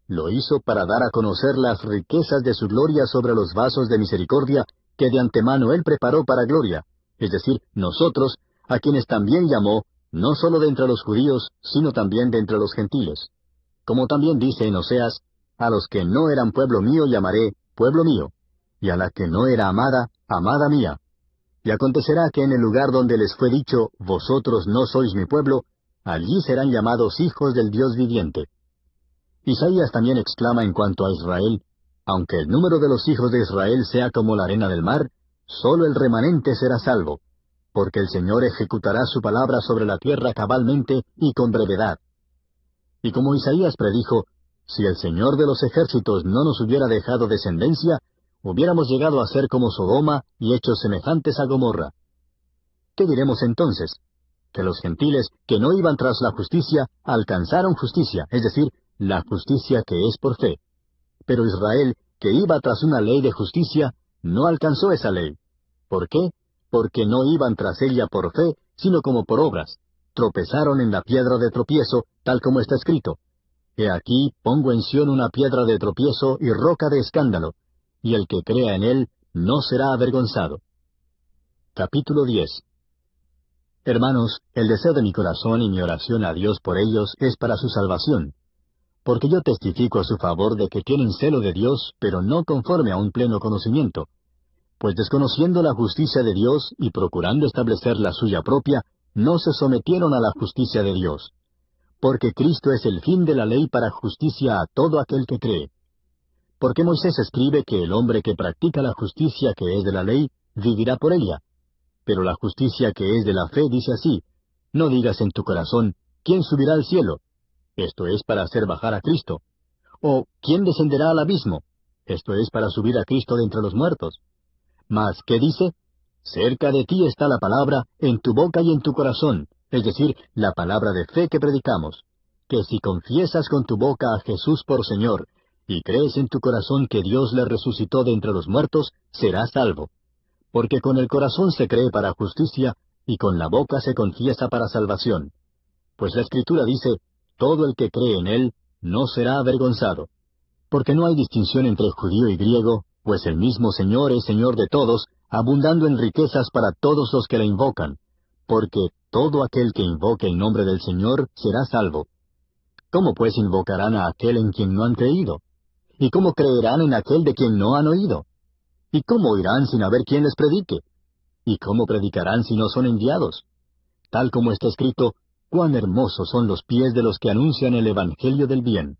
Lo hizo para dar a conocer las riquezas de su gloria sobre los vasos de misericordia que de antemano Él preparó para gloria, es decir, nosotros, a quienes también llamó, no sólo de entre los judíos, sino también de entre los gentiles. Como también dice en Oseas, a los que no eran pueblo mío llamaré pueblo mío, y a la que no era amada, amada mía. Y acontecerá que en el lugar donde les fue dicho, vosotros no sois mi pueblo, allí serán llamados hijos del Dios viviente. Isaías también exclama en cuanto a Israel, aunque el número de los hijos de Israel sea como la arena del mar, sólo el remanente será salvo, porque el Señor ejecutará su palabra sobre la tierra cabalmente y con brevedad. Y como Isaías predijo, si el Señor de los ejércitos no nos hubiera dejado descendencia, hubiéramos llegado a ser como Sodoma y hechos semejantes a Gomorra. ¿Qué diremos entonces? Que los gentiles que no iban tras la justicia alcanzaron justicia, es decir, la justicia que es por fe. Pero Israel, que iba tras una ley de justicia, no alcanzó esa ley. ¿Por qué? Porque no iban tras ella por fe, sino como por obras. Tropezaron en la piedra de tropiezo, tal como está escrito. He aquí pongo en Sión una piedra de tropiezo y roca de escándalo, y el que crea en él no será avergonzado. Capítulo 10. Hermanos, el deseo de mi corazón y mi oración a Dios por ellos es para su salvación. Porque yo testifico a su favor de que tienen celo de Dios, pero no conforme a un pleno conocimiento. Pues desconociendo la justicia de Dios y procurando establecer la suya propia, no se sometieron a la justicia de Dios. Porque Cristo es el fin de la ley para justicia a todo aquel que cree. Porque Moisés escribe que el hombre que practica la justicia que es de la ley, vivirá por ella. Pero la justicia que es de la fe dice así, no digas en tu corazón, ¿quién subirá al cielo? Esto es para hacer bajar a Cristo. O, ¿quién descenderá al abismo? Esto es para subir a Cristo de entre los muertos. Mas, ¿qué dice? Cerca de ti está la palabra, en tu boca y en tu corazón, es decir, la palabra de fe que predicamos. Que si confiesas con tu boca a Jesús por Señor, y crees en tu corazón que Dios le resucitó de entre los muertos, serás salvo. Porque con el corazón se cree para justicia, y con la boca se confiesa para salvación. Pues la Escritura dice, todo el que cree en Él no será avergonzado. Porque no hay distinción entre judío y griego, pues el mismo Señor es Señor de todos, abundando en riquezas para todos los que le invocan. Porque todo aquel que invoque el nombre del Señor será salvo. ¿Cómo pues invocarán a aquel en quien no han creído? ¿Y cómo creerán en aquel de quien no han oído? ¿Y cómo oirán sin haber quien les predique? ¿Y cómo predicarán si no son enviados? Tal como está escrito, cuán hermosos son los pies de los que anuncian el Evangelio del bien.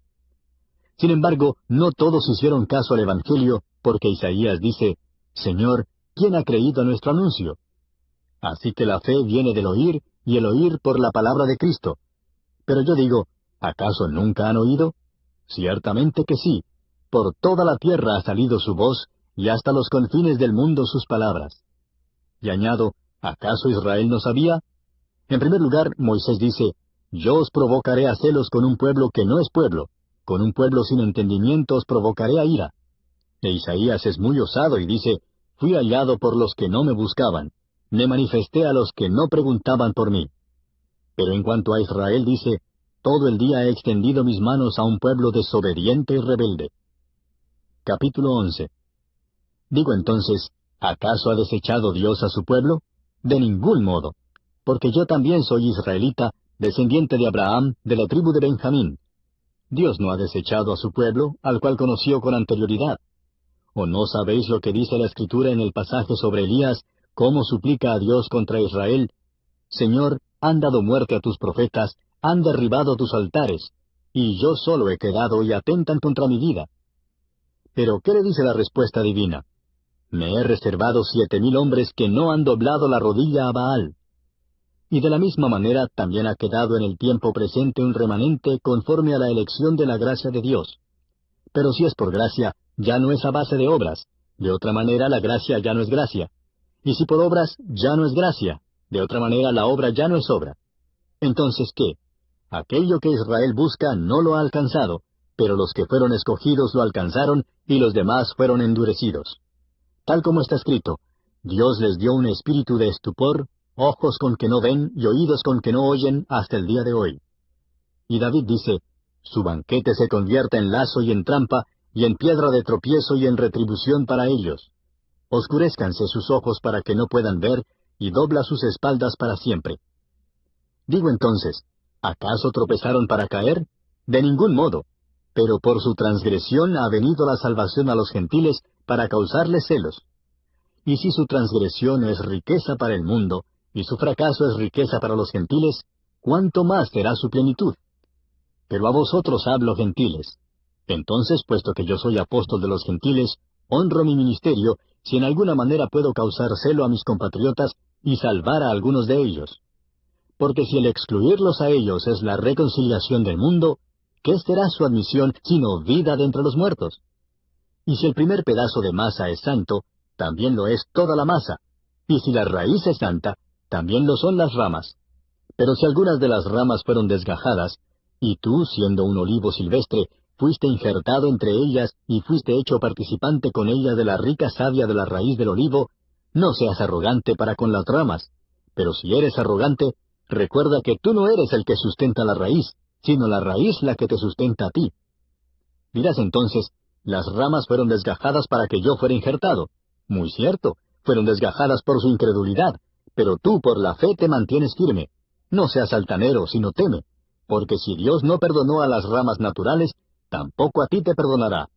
Sin embargo, no todos hicieron caso al Evangelio, porque Isaías dice, Señor, ¿quién ha creído a nuestro anuncio? Así que la fe viene del oír, y el oír por la palabra de Cristo. Pero yo digo, ¿acaso nunca han oído? Ciertamente que sí. Por toda la tierra ha salido su voz, y hasta los confines del mundo sus palabras. Y añado, ¿acaso Israel no sabía? En primer lugar, Moisés dice, yo os provocaré a celos con un pueblo que no es pueblo, con un pueblo sin entendimiento os provocaré a ira. E Isaías es muy osado y dice, fui hallado por los que no me buscaban, me manifesté a los que no preguntaban por mí. Pero en cuanto a Israel dice, todo el día he extendido mis manos a un pueblo desobediente y rebelde. Capítulo 11. Digo entonces, ¿acaso ha desechado Dios a su pueblo? De ningún modo, porque yo también soy israelita, descendiente de Abraham, de la tribu de Benjamín. Dios no ha desechado a su pueblo, al cual conoció con anterioridad. ¿O no sabéis lo que dice la Escritura en el pasaje sobre Elías, cómo suplica a Dios contra Israel? Señor, han dado muerte a tus profetas, han derribado tus altares, y yo solo he quedado y atentan contra mi vida. Pero, ¿qué le dice la respuesta divina? Me he reservado 7,000 hombres que no han doblado la rodilla a Baal. Y de la misma manera también ha quedado en el tiempo presente un remanente conforme a la elección de la gracia de Dios. Pero si es por gracia, ya no es a base de obras. De otra manera la gracia ya no es gracia. Y si por obras, ya no es gracia. De otra manera la obra ya no es obra. Entonces, ¿qué? Aquello que Israel busca no lo ha alcanzado, pero los que fueron escogidos lo alcanzaron y los demás fueron endurecidos. Tal como está escrito, Dios les dio un espíritu de estupor, ojos con que no ven y oídos con que no oyen hasta el día de hoy. Y David dice, su banquete se convierte en lazo y en trampa, y en piedra de tropiezo y en retribución para ellos. Oscurézcanse sus ojos para que no puedan ver, y dobla sus espaldas para siempre. Digo entonces, ¿acaso tropezaron para caer? De ningún modo. Pero por su transgresión ha venido la salvación a los gentiles para causarles celos. Y si su transgresión es riqueza para el mundo, y su fracaso es riqueza para los gentiles, ¿cuánto más será su plenitud? Pero a vosotros hablo, gentiles. Entonces, puesto que yo soy apóstol de los gentiles, honro mi ministerio, si en alguna manera puedo causar celo a mis compatriotas y salvar a algunos de ellos. Porque si el excluirlos a ellos es la reconciliación del mundo, ¿qué será su admisión sino vida de entre los muertos? Y si el primer pedazo de masa es santo, también lo es toda la masa. Y si la raíz es santa, también lo son las ramas. Pero si algunas de las ramas fueron desgajadas, y tú, siendo un olivo silvestre, fuiste injertado entre ellas y fuiste hecho participante con ellas de la rica savia de la raíz del olivo, no seas arrogante para con las ramas. Pero si eres arrogante, recuerda que tú no eres el que sustenta la raíz, sino la raíz la que te sustenta a ti. Dirás entonces, las ramas fueron desgajadas para que yo fuera injertado. Muy cierto, fueron desgajadas por su incredulidad, pero tú por la fe te mantienes firme. No seas altanero, sino teme, porque si Dios no perdonó a las ramas naturales, tampoco a ti te perdonará.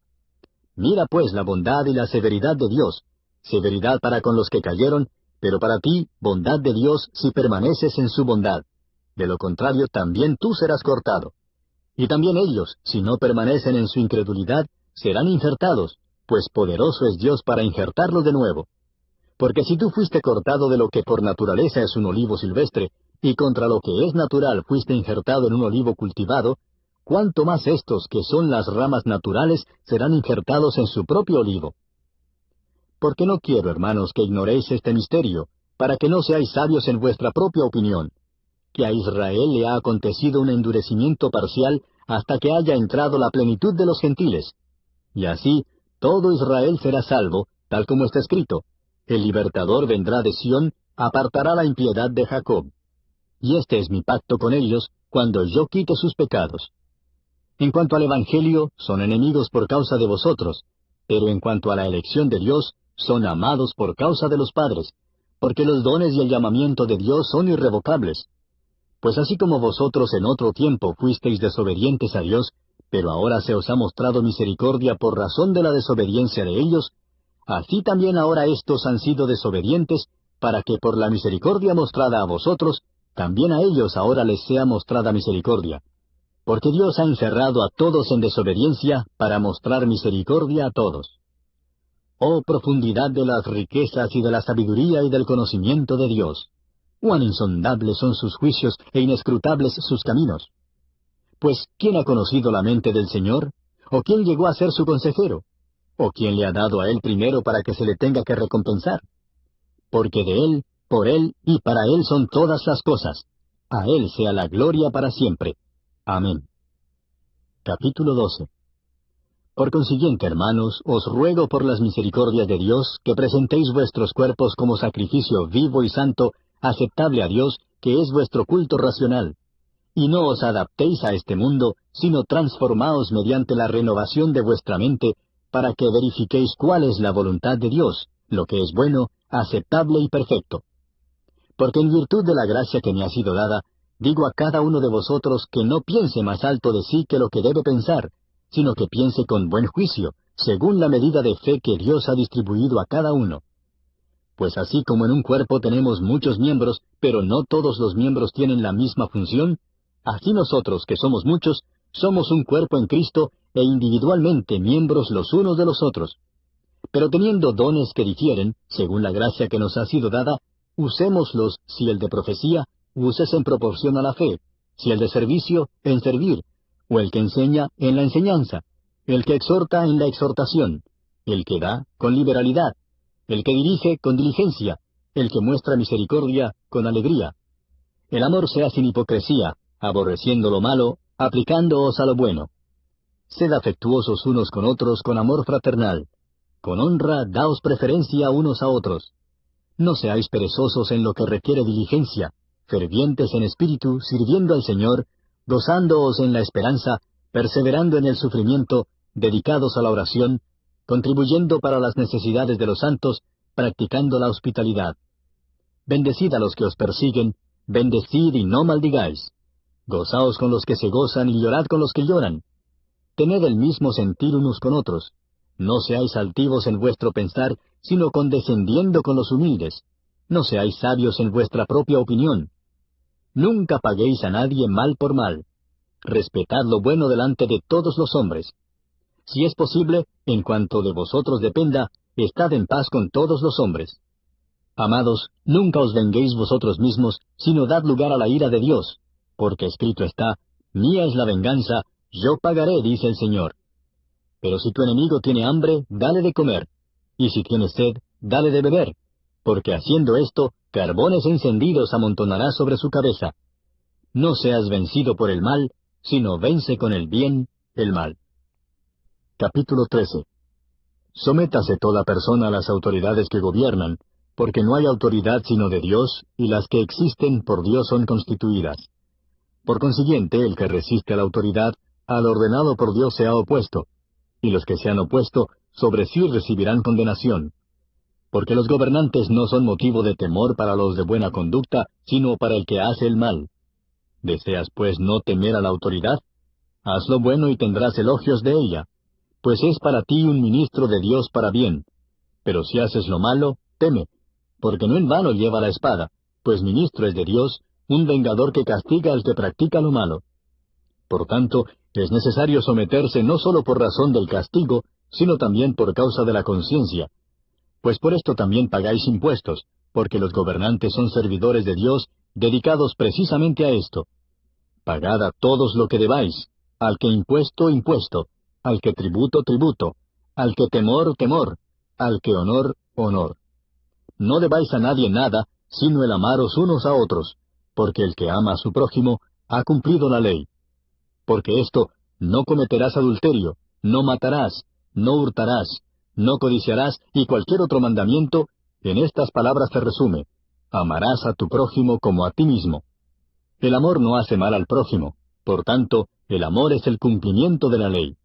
Mira pues la bondad y la severidad de Dios, severidad para con los que cayeron, pero para ti bondad de Dios si permaneces en su bondad. De lo contrario también tú serás cortado. Y también ellos, si no permanecen en su incredulidad, serán injertados, pues poderoso es Dios para injertarlos de nuevo. Porque si tú fuiste cortado de lo que por naturaleza es un olivo silvestre, y contra lo que es natural fuiste injertado en un olivo cultivado, cuánto más estos, que son las ramas naturales, serán injertados en su propio olivo. Porque no quiero, hermanos, que ignoréis este misterio, para que no seáis sabios en vuestra propia opinión, que a Israel le ha acontecido un endurecimiento parcial hasta que haya entrado la plenitud de los gentiles. Y así, todo Israel será salvo, tal como está escrito, el libertador vendrá de Sión, apartará la impiedad de Jacob. Y este es mi pacto con ellos, cuando yo quite sus pecados. En cuanto al Evangelio, son enemigos por causa de vosotros, pero en cuanto a la elección de Dios, son amados por causa de los padres, porque los dones y el llamamiento de Dios son irrevocables. Pues así como vosotros en otro tiempo fuisteis desobedientes a Dios, pero ahora se os ha mostrado misericordia por razón de la desobediencia de ellos, así también ahora éstos han sido desobedientes, para que por la misericordia mostrada a vosotros, también a ellos ahora les sea mostrada misericordia. Porque Dios ha encerrado a todos en desobediencia para mostrar misericordia a todos. Oh profundidad de las riquezas y de la sabiduría y del conocimiento de Dios. Cuán insondables son sus juicios e inescrutables sus caminos. Pues, ¿quién ha conocido la mente del Señor? ¿O quién llegó a ser su consejero? ¿O quién le ha dado a él primero para que se le tenga que recompensar? Porque de él, por él y para él son todas las cosas. A él sea la gloria para siempre. Amén. Capítulo 12. Por consiguiente, hermanos, os ruego por las misericordias de Dios que presentéis vuestros cuerpos como sacrificio vivo y santo, aceptable a Dios, que es vuestro culto racional. y no os adaptéis a este mundo, sino transformaos mediante la renovación de vuestra mente, para que verifiquéis cuál es la voluntad de Dios, lo que es bueno, aceptable y perfecto. Porque en virtud de la gracia que me ha sido dada, digo a cada uno de vosotros que no piense más alto de sí que lo que debe pensar, sino que piense con buen juicio, según la medida de fe que Dios ha distribuido a cada uno. Pues así como en un cuerpo tenemos muchos miembros, pero no todos los miembros tienen la misma función, así nosotros, que somos muchos, somos un cuerpo en Cristo e individualmente miembros los unos de los otros. Pero teniendo dones que difieren, según la gracia que nos ha sido dada, usémoslos, si el de profecía, úsese en proporción a la fe, si el de servicio, en servir, o el que enseña, en la enseñanza, el que exhorta, en la exhortación, el que da, con liberalidad, el que dirige, con diligencia, el que muestra misericordia, con alegría. El amor sea sin hipocresía, aborreciendo lo malo, aplicándoos a lo bueno. Sed afectuosos unos con otros con amor fraternal. Con honra daos preferencia unos a otros. No seáis perezosos en lo que requiere diligencia, fervientes en espíritu, sirviendo al Señor, gozándoos en la esperanza, perseverando en el sufrimiento, dedicados a la oración, contribuyendo para las necesidades de los santos, practicando la hospitalidad. Bendecid a los que os persiguen, bendecid y no maldigáis. Gozaos con los que se gozan y llorad con los que lloran. Tened el mismo sentir unos con otros. No seáis altivos en vuestro pensar, sino condescendiendo con los humildes. No seáis sabios en vuestra propia opinión. Nunca paguéis a nadie mal por mal. Respetad lo bueno delante de todos los hombres. Si es posible, en cuanto de vosotros dependa, estad en paz con todos los hombres. Amados, nunca os venguéis vosotros mismos, sino dad lugar a la ira de Dios, porque escrito está, mía es la venganza, yo pagaré, dice el Señor. Pero si tu enemigo tiene hambre, dale de comer, y si tiene sed, dale de beber, porque haciendo esto, carbones encendidos amontonará sobre su cabeza. No seas vencido por el mal, sino vence con el bien el mal. Capítulo 13. Sométase toda persona a las autoridades que gobiernan, porque no hay autoridad sino de Dios, y las que existen por Dios son constituidas. Por consiguiente, el que resiste a la autoridad, al ordenado por Dios se ha opuesto, y los que se han opuesto, sobre sí recibirán condenación. Porque los gobernantes no son motivo de temor para los de buena conducta, sino para el que hace el mal. ¿Deseas, pues, no temer a la autoridad? Haz lo bueno y tendrás elogios de ella, pues es para ti un ministro de Dios para bien. Pero si haces lo malo, teme, porque no en vano lleva la espada, pues ministro es de Dios, un vengador que castiga al que practica lo malo. Por tanto, es necesario someterse no sólo por razón del castigo, sino también por causa de la conciencia. Pues por esto también pagáis impuestos, porque los gobernantes son servidores de Dios, dedicados precisamente a esto. Pagad a todos lo que debáis, al que impuesto, impuesto, al que tributo, tributo, al que temor, temor, al que honor, honor. No debáis a nadie nada, sino el amaros unos a otros, porque el que ama a su prójimo ha cumplido la ley. Porque esto, no cometerás adulterio, no matarás, no hurtarás, no codiciarás, y cualquier otro mandamiento, en estas palabras se resume: amarás a tu prójimo como a ti mismo. El amor no hace mal al prójimo, por tanto, el amor es el cumplimiento de la ley.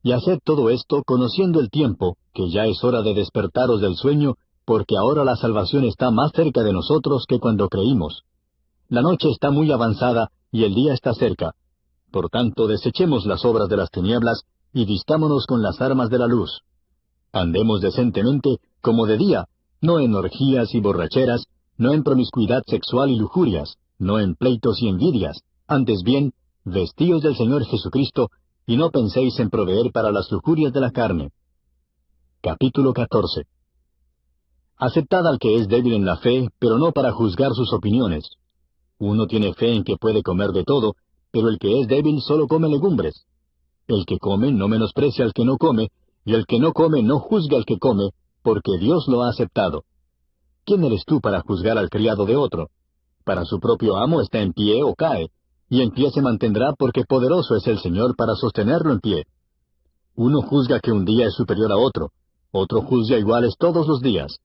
Y haced todo esto conociendo el tiempo, que ya es hora de despertaros del sueño, porque ahora la salvación está más cerca de nosotros que cuando creímos. La noche está muy avanzada, y el día está cerca. Por tanto, desechemos las obras de las tinieblas, y vistámonos con las armas de la luz. Andemos decentemente, como de día, no en orgías y borracheras, no en promiscuidad sexual y lujurias, no en pleitos y envidias, antes bien, vestíos del Señor Jesucristo, y no penséis en proveer para las lujurias de la carne. Capítulo 14. Aceptad al que es débil en la fe, pero no para juzgar sus opiniones. Uno tiene fe en que puede comer de todo, pero el que es débil solo come legumbres. El que come no menosprecia al que no come, y el que no come no juzga al que come, porque Dios lo ha aceptado. ¿Quién eres tú para juzgar al criado de otro? Para su propio amo está en pie o cae, y en pie se mantendrá porque poderoso es el Señor para sostenerlo en pie. Uno juzga que un día es superior a otro juzga iguales todos los días.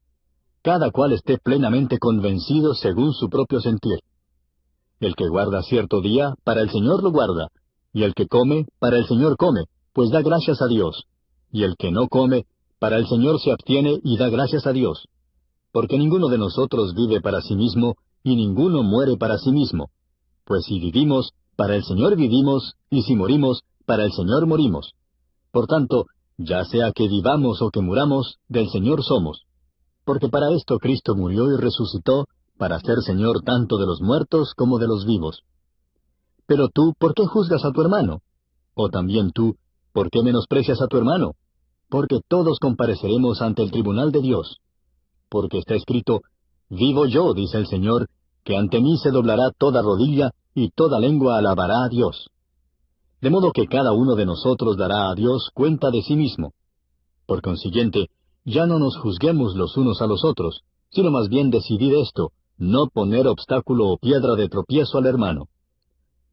Cada cual esté plenamente convencido según su propio sentir. El que guarda cierto día, para el Señor lo guarda. Y el que come, para el Señor come, pues da gracias a Dios. Y el que no come, para el Señor se abstiene y da gracias a Dios. Porque ninguno de nosotros vive para sí mismo, y ninguno muere para sí mismo. Pues si vivimos, para el Señor vivimos, y si morimos, para el Señor morimos. Por tanto, ya sea que vivamos o que muramos, del Señor somos. Porque para esto Cristo murió y resucitó, para ser Señor tanto de los muertos como de los vivos. Pero tú, ¿por qué juzgas a tu hermano? O también tú, ¿por qué menosprecias a tu hermano? Porque todos compareceremos ante el tribunal de Dios. Porque está escrito, vivo yo, dice el Señor, que ante mí se doblará toda rodilla, y toda lengua alabará a Dios. De modo que cada uno de nosotros dará a Dios cuenta de sí mismo. Por consiguiente, ya no nos juzguemos los unos a los otros, sino más bien decidid esto, no poner obstáculo o piedra de tropiezo al hermano.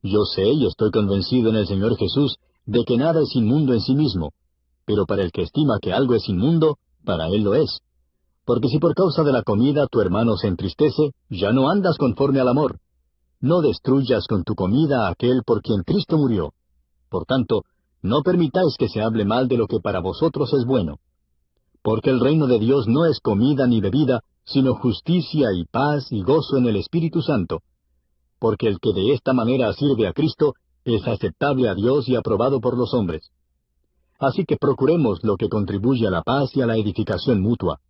Yo sé y estoy convencido en el Señor Jesús de que nada es inmundo en sí mismo, pero para el que estima que algo es inmundo, para él lo es. Porque si por causa de la comida tu hermano se entristece, ya no andas conforme al amor. No destruyas con tu comida a aquel por quien Cristo murió. Por tanto, no permitáis que se hable mal de lo que para vosotros es bueno. Porque el reino de Dios no es comida ni bebida, sino justicia y paz y gozo en el Espíritu Santo. Porque el que de esta manera sirve a Cristo es aceptable a Dios y aprobado por los hombres. Así que procuremos lo que contribuye a la paz y a la edificación mutua.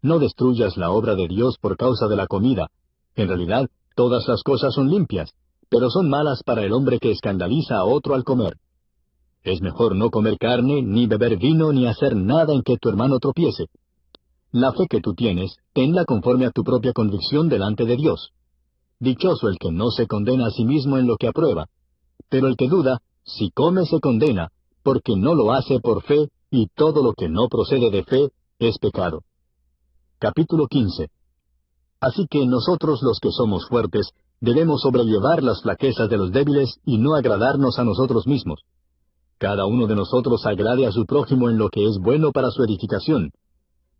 No destruyas la obra de Dios por causa de la comida. En realidad, todas las cosas son limpias, pero son malas para el hombre que escandaliza a otro al comer. Es mejor no comer carne, ni beber vino, ni hacer nada en que tu hermano tropiece. La fe que tú tienes, tenla conforme a tu propia convicción delante de Dios. Dichoso el que no se condena a sí mismo en lo que aprueba. Pero el que duda, si come se condena, porque no lo hace por fe, y todo lo que no procede de fe es pecado. Capítulo 15. Así que nosotros los que somos fuertes, debemos sobrellevar las flaquezas de los débiles y no agradarnos a nosotros mismos. Cada uno de nosotros agrade a su prójimo en lo que es bueno para su edificación.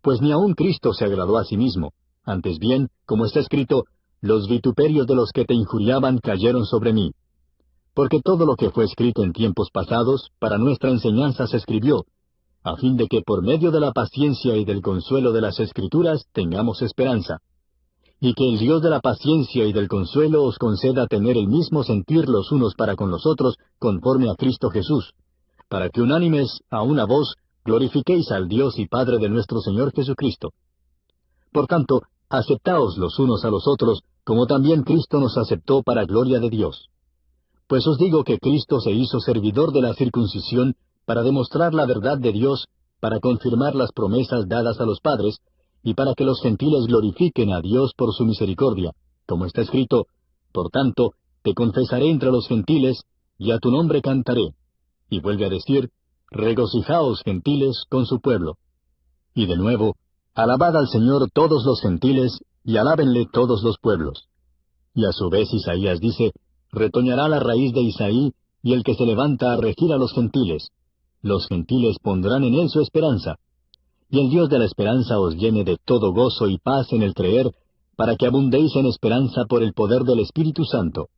Pues ni aun Cristo se agradó a sí mismo. Antes bien, como está escrito, los vituperios de los que te injuriaban cayeron sobre mí. Porque todo lo que fue escrito en tiempos pasados, para nuestra enseñanza se escribió, a fin de que por medio de la paciencia y del consuelo de las Escrituras tengamos esperanza. Y que el Dios de la paciencia y del consuelo os conceda tener el mismo sentir los unos para con los otros, conforme a Cristo Jesús, para que unánimes a una voz glorifiquéis al Dios y Padre de nuestro Señor Jesucristo. Por tanto, aceptaos los unos a los otros, como también Cristo nos aceptó para gloria de Dios. Pues os digo que Cristo se hizo servidor de la circuncisión para demostrar la verdad de Dios, para confirmar las promesas dadas a los padres, y para que los gentiles glorifiquen a Dios por su misericordia, como está escrito, por tanto, te confesaré entre los gentiles, y a tu nombre cantaré. Y vuelve a decir, regocijaos gentiles con su pueblo. Y de nuevo, alabad al Señor todos los gentiles, y alábenle todos los pueblos. Y a su vez Isaías dice, retoñará la raíz de Isaí, y el que se levanta a regir a los gentiles. Los gentiles pondrán en él su esperanza. Y el Dios de la esperanza os llene de todo gozo y paz en el creer, para que abundéis en esperanza por el poder del Espíritu Santo.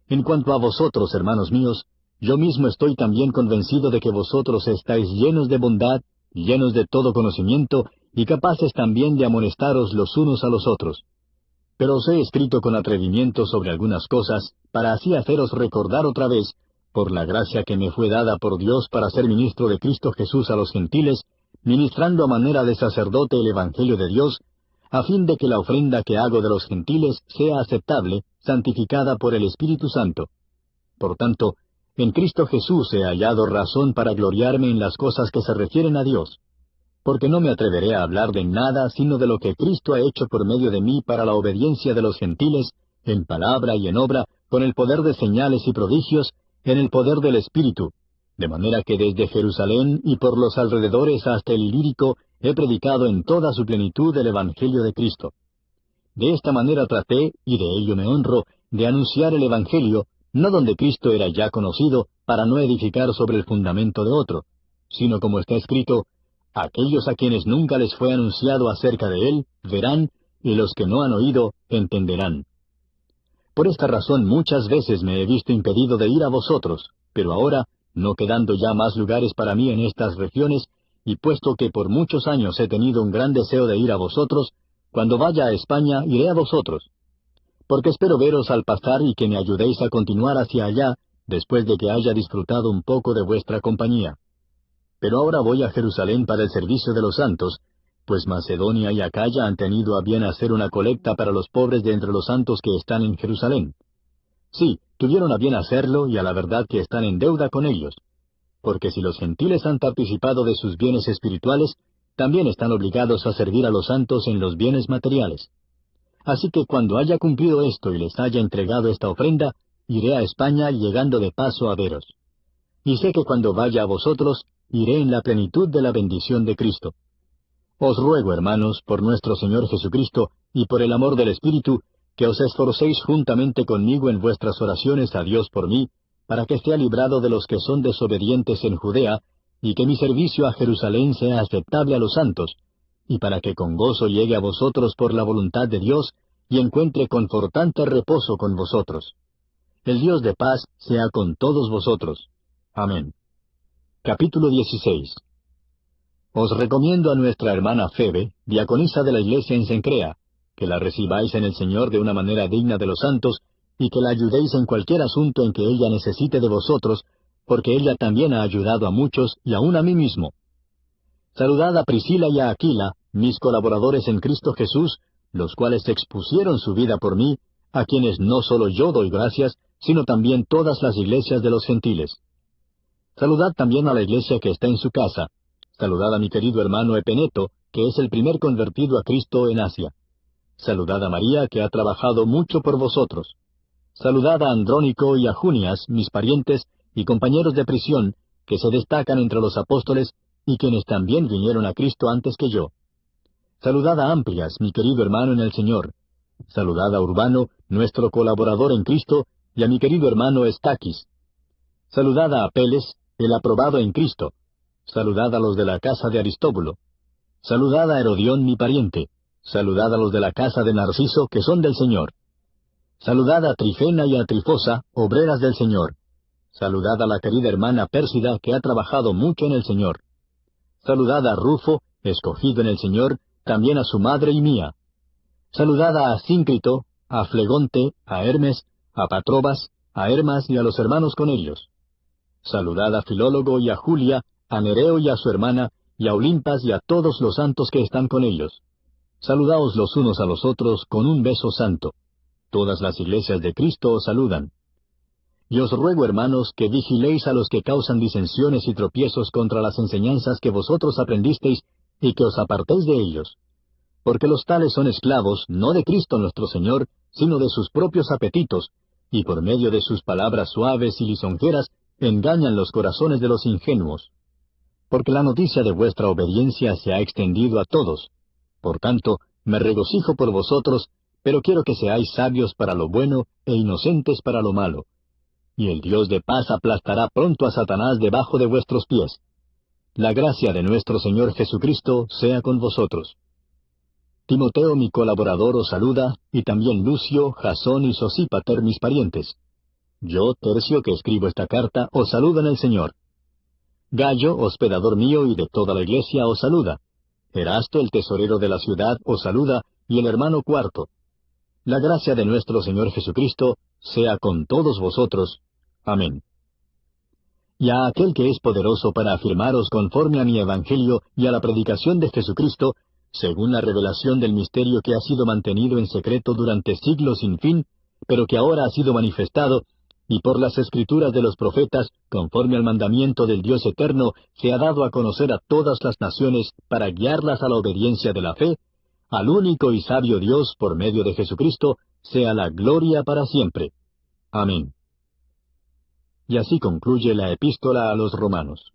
En cuanto a vosotros, hermanos míos, yo mismo estoy también convencido de que vosotros estáis llenos de bondad, llenos de todo conocimiento, y capaces también de amonestaros los unos a los otros. Pero os he escrito con atrevimiento sobre algunas cosas, para así haceros recordar otra vez, por la gracia que me fue dada por Dios para ser ministro de Cristo Jesús a los gentiles, ministrando a manera de sacerdote el Evangelio de Dios, a fin de que la ofrenda que hago de los gentiles sea aceptable, santificada por el Espíritu Santo. Por tanto, en Cristo Jesús he hallado razón para gloriarme en las cosas que se refieren a Dios, porque no me atreveré a hablar de nada sino de lo que Cristo ha hecho por medio de mí para la obediencia de los gentiles, en palabra y en obra, con el poder de señales y prodigios, en el poder del Espíritu, de manera que desde Jerusalén y por los alrededores hasta el Ilírico he predicado en toda su plenitud el Evangelio de Cristo. De esta manera traté, y de ello me honro, de anunciar el Evangelio, no donde Cristo era ya conocido, para no edificar sobre el fundamento de otro, sino como está escrito, aquellos a quienes nunca les fue anunciado acerca de él, verán, y los que no han oído, entenderán. Por esta razón muchas veces me he visto impedido de ir a vosotros, pero ahora, no quedando ya más lugares para mí en estas regiones, y puesto que por muchos años he tenido un gran deseo de ir a vosotros, cuando vaya a España iré a vosotros. Porque espero veros al pasar y que me ayudéis a continuar hacia allá, después de que haya disfrutado un poco de vuestra compañía. Pero ahora voy a Jerusalén para el servicio de los santos, pues Macedonia y Acaya han tenido a bien hacer una colecta para los pobres de entre los santos que están en Jerusalén. Sí, tuvieron a bien hacerlo y a la verdad que están en deuda con ellos. Porque si los gentiles han participado de sus bienes espirituales, también están obligados a servir a los santos en los bienes materiales. Así que cuando haya cumplido esto y les haya entregado esta ofrenda, iré a España llegando de paso a veros. Y sé que cuando vaya a vosotros, iré en la plenitud de la bendición de Cristo. Os ruego, hermanos, por nuestro Señor Jesucristo y por el amor del Espíritu, que os esforcéis juntamente conmigo en vuestras oraciones a Dios por mí, para que sea librado de los que son desobedientes en Judea, y que mi servicio a Jerusalén sea aceptable a los santos, y para que con gozo llegue a vosotros por la voluntad de Dios, y encuentre confortante reposo con vosotros. El Dios de paz sea con todos vosotros. Amén. Capítulo 16. Os recomiendo a nuestra hermana Febe, diaconisa de la iglesia en Cencrea, que la recibáis en el Señor de una manera digna de los santos, y que la ayudéis en cualquier asunto en que ella necesite de vosotros, porque ella también ha ayudado a muchos y aun a mí mismo. Saludad a Priscila y a Aquila, mis colaboradores en Cristo Jesús, los cuales expusieron su vida por mí, a quienes no solo yo doy gracias, sino también todas las iglesias de los gentiles. Saludad también a la iglesia que está en su casa. Saludad a mi querido hermano Epeneto, que es el primer convertido a Cristo en Asia. Saludad a María, que ha trabajado mucho por vosotros. Saludad a Andrónico y a Junias, mis parientes y compañeros de prisión, que se destacan entre los apóstoles y quienes también vinieron a Cristo antes que yo. Saludad a Amplias, mi querido hermano en el Señor. Saludad a Urbano, nuestro colaborador en Cristo, y a mi querido hermano Estaquis. Saludad a Apeles, el aprobado en Cristo. Saludad a los de la casa de Aristóbulo. Saludad a Herodión, mi pariente. Saludad a los de la casa de Narciso, que son del Señor. Saludad a Trifena y a Trifosa, obreras del Señor. Saludad a la querida hermana Pérsida, que ha trabajado mucho en el Señor. Saludad a Rufo, escogido en el Señor, también a su madre y mía. Saludad a Asíncrito, a Flegonte, a Hermes, a Patrobas, a Hermas y a los hermanos con ellos. Saludad a Filólogo y a Julia, a Nereo y a su hermana, y a Olimpas y a todos los santos que están con ellos. Saludaos los unos a los otros con un beso santo. Todas las iglesias de Cristo os saludan. Y os ruego, hermanos, que vigiléis a los que causan disensiones y tropiezos contra las enseñanzas que vosotros aprendisteis, y que os apartéis de ellos. Porque los tales son esclavos, no de Cristo nuestro Señor, sino de sus propios apetitos, y por medio de sus palabras suaves y lisonjeras, engañan los corazones de los ingenuos. Porque la noticia de vuestra obediencia se ha extendido a todos. Por tanto, me regocijo por vosotros, pero quiero que seáis sabios para lo bueno e inocentes para lo malo. Y el Dios de paz aplastará pronto a Satanás debajo de vuestros pies. La gracia de nuestro Señor Jesucristo sea con vosotros. Timoteo, mi colaborador, os saluda, y también Lucio, Jasón y Sosípater, mis parientes. Yo, Tercio, que escribo esta carta, os saludo en el Señor. Gallo, hospedador mío y de toda la iglesia, os saluda. Erasto, el tesorero de la ciudad, os saluda, y el hermano Cuarto. La gracia de nuestro Señor Jesucristo sea con todos vosotros. Amén. Y a aquel que es poderoso para afirmaros conforme a mi evangelio y a la predicación de Jesucristo, según la revelación del misterio que ha sido mantenido en secreto durante siglos sin fin, pero que ahora ha sido manifestado, y por las escrituras de los profetas, conforme al mandamiento del Dios eterno, se ha dado a conocer a todas las naciones para guiarlas a la obediencia de la fe, al único y sabio Dios, por medio de Jesucristo, sea la gloria para siempre. Amén. Y así concluye la epístola a los Romanos.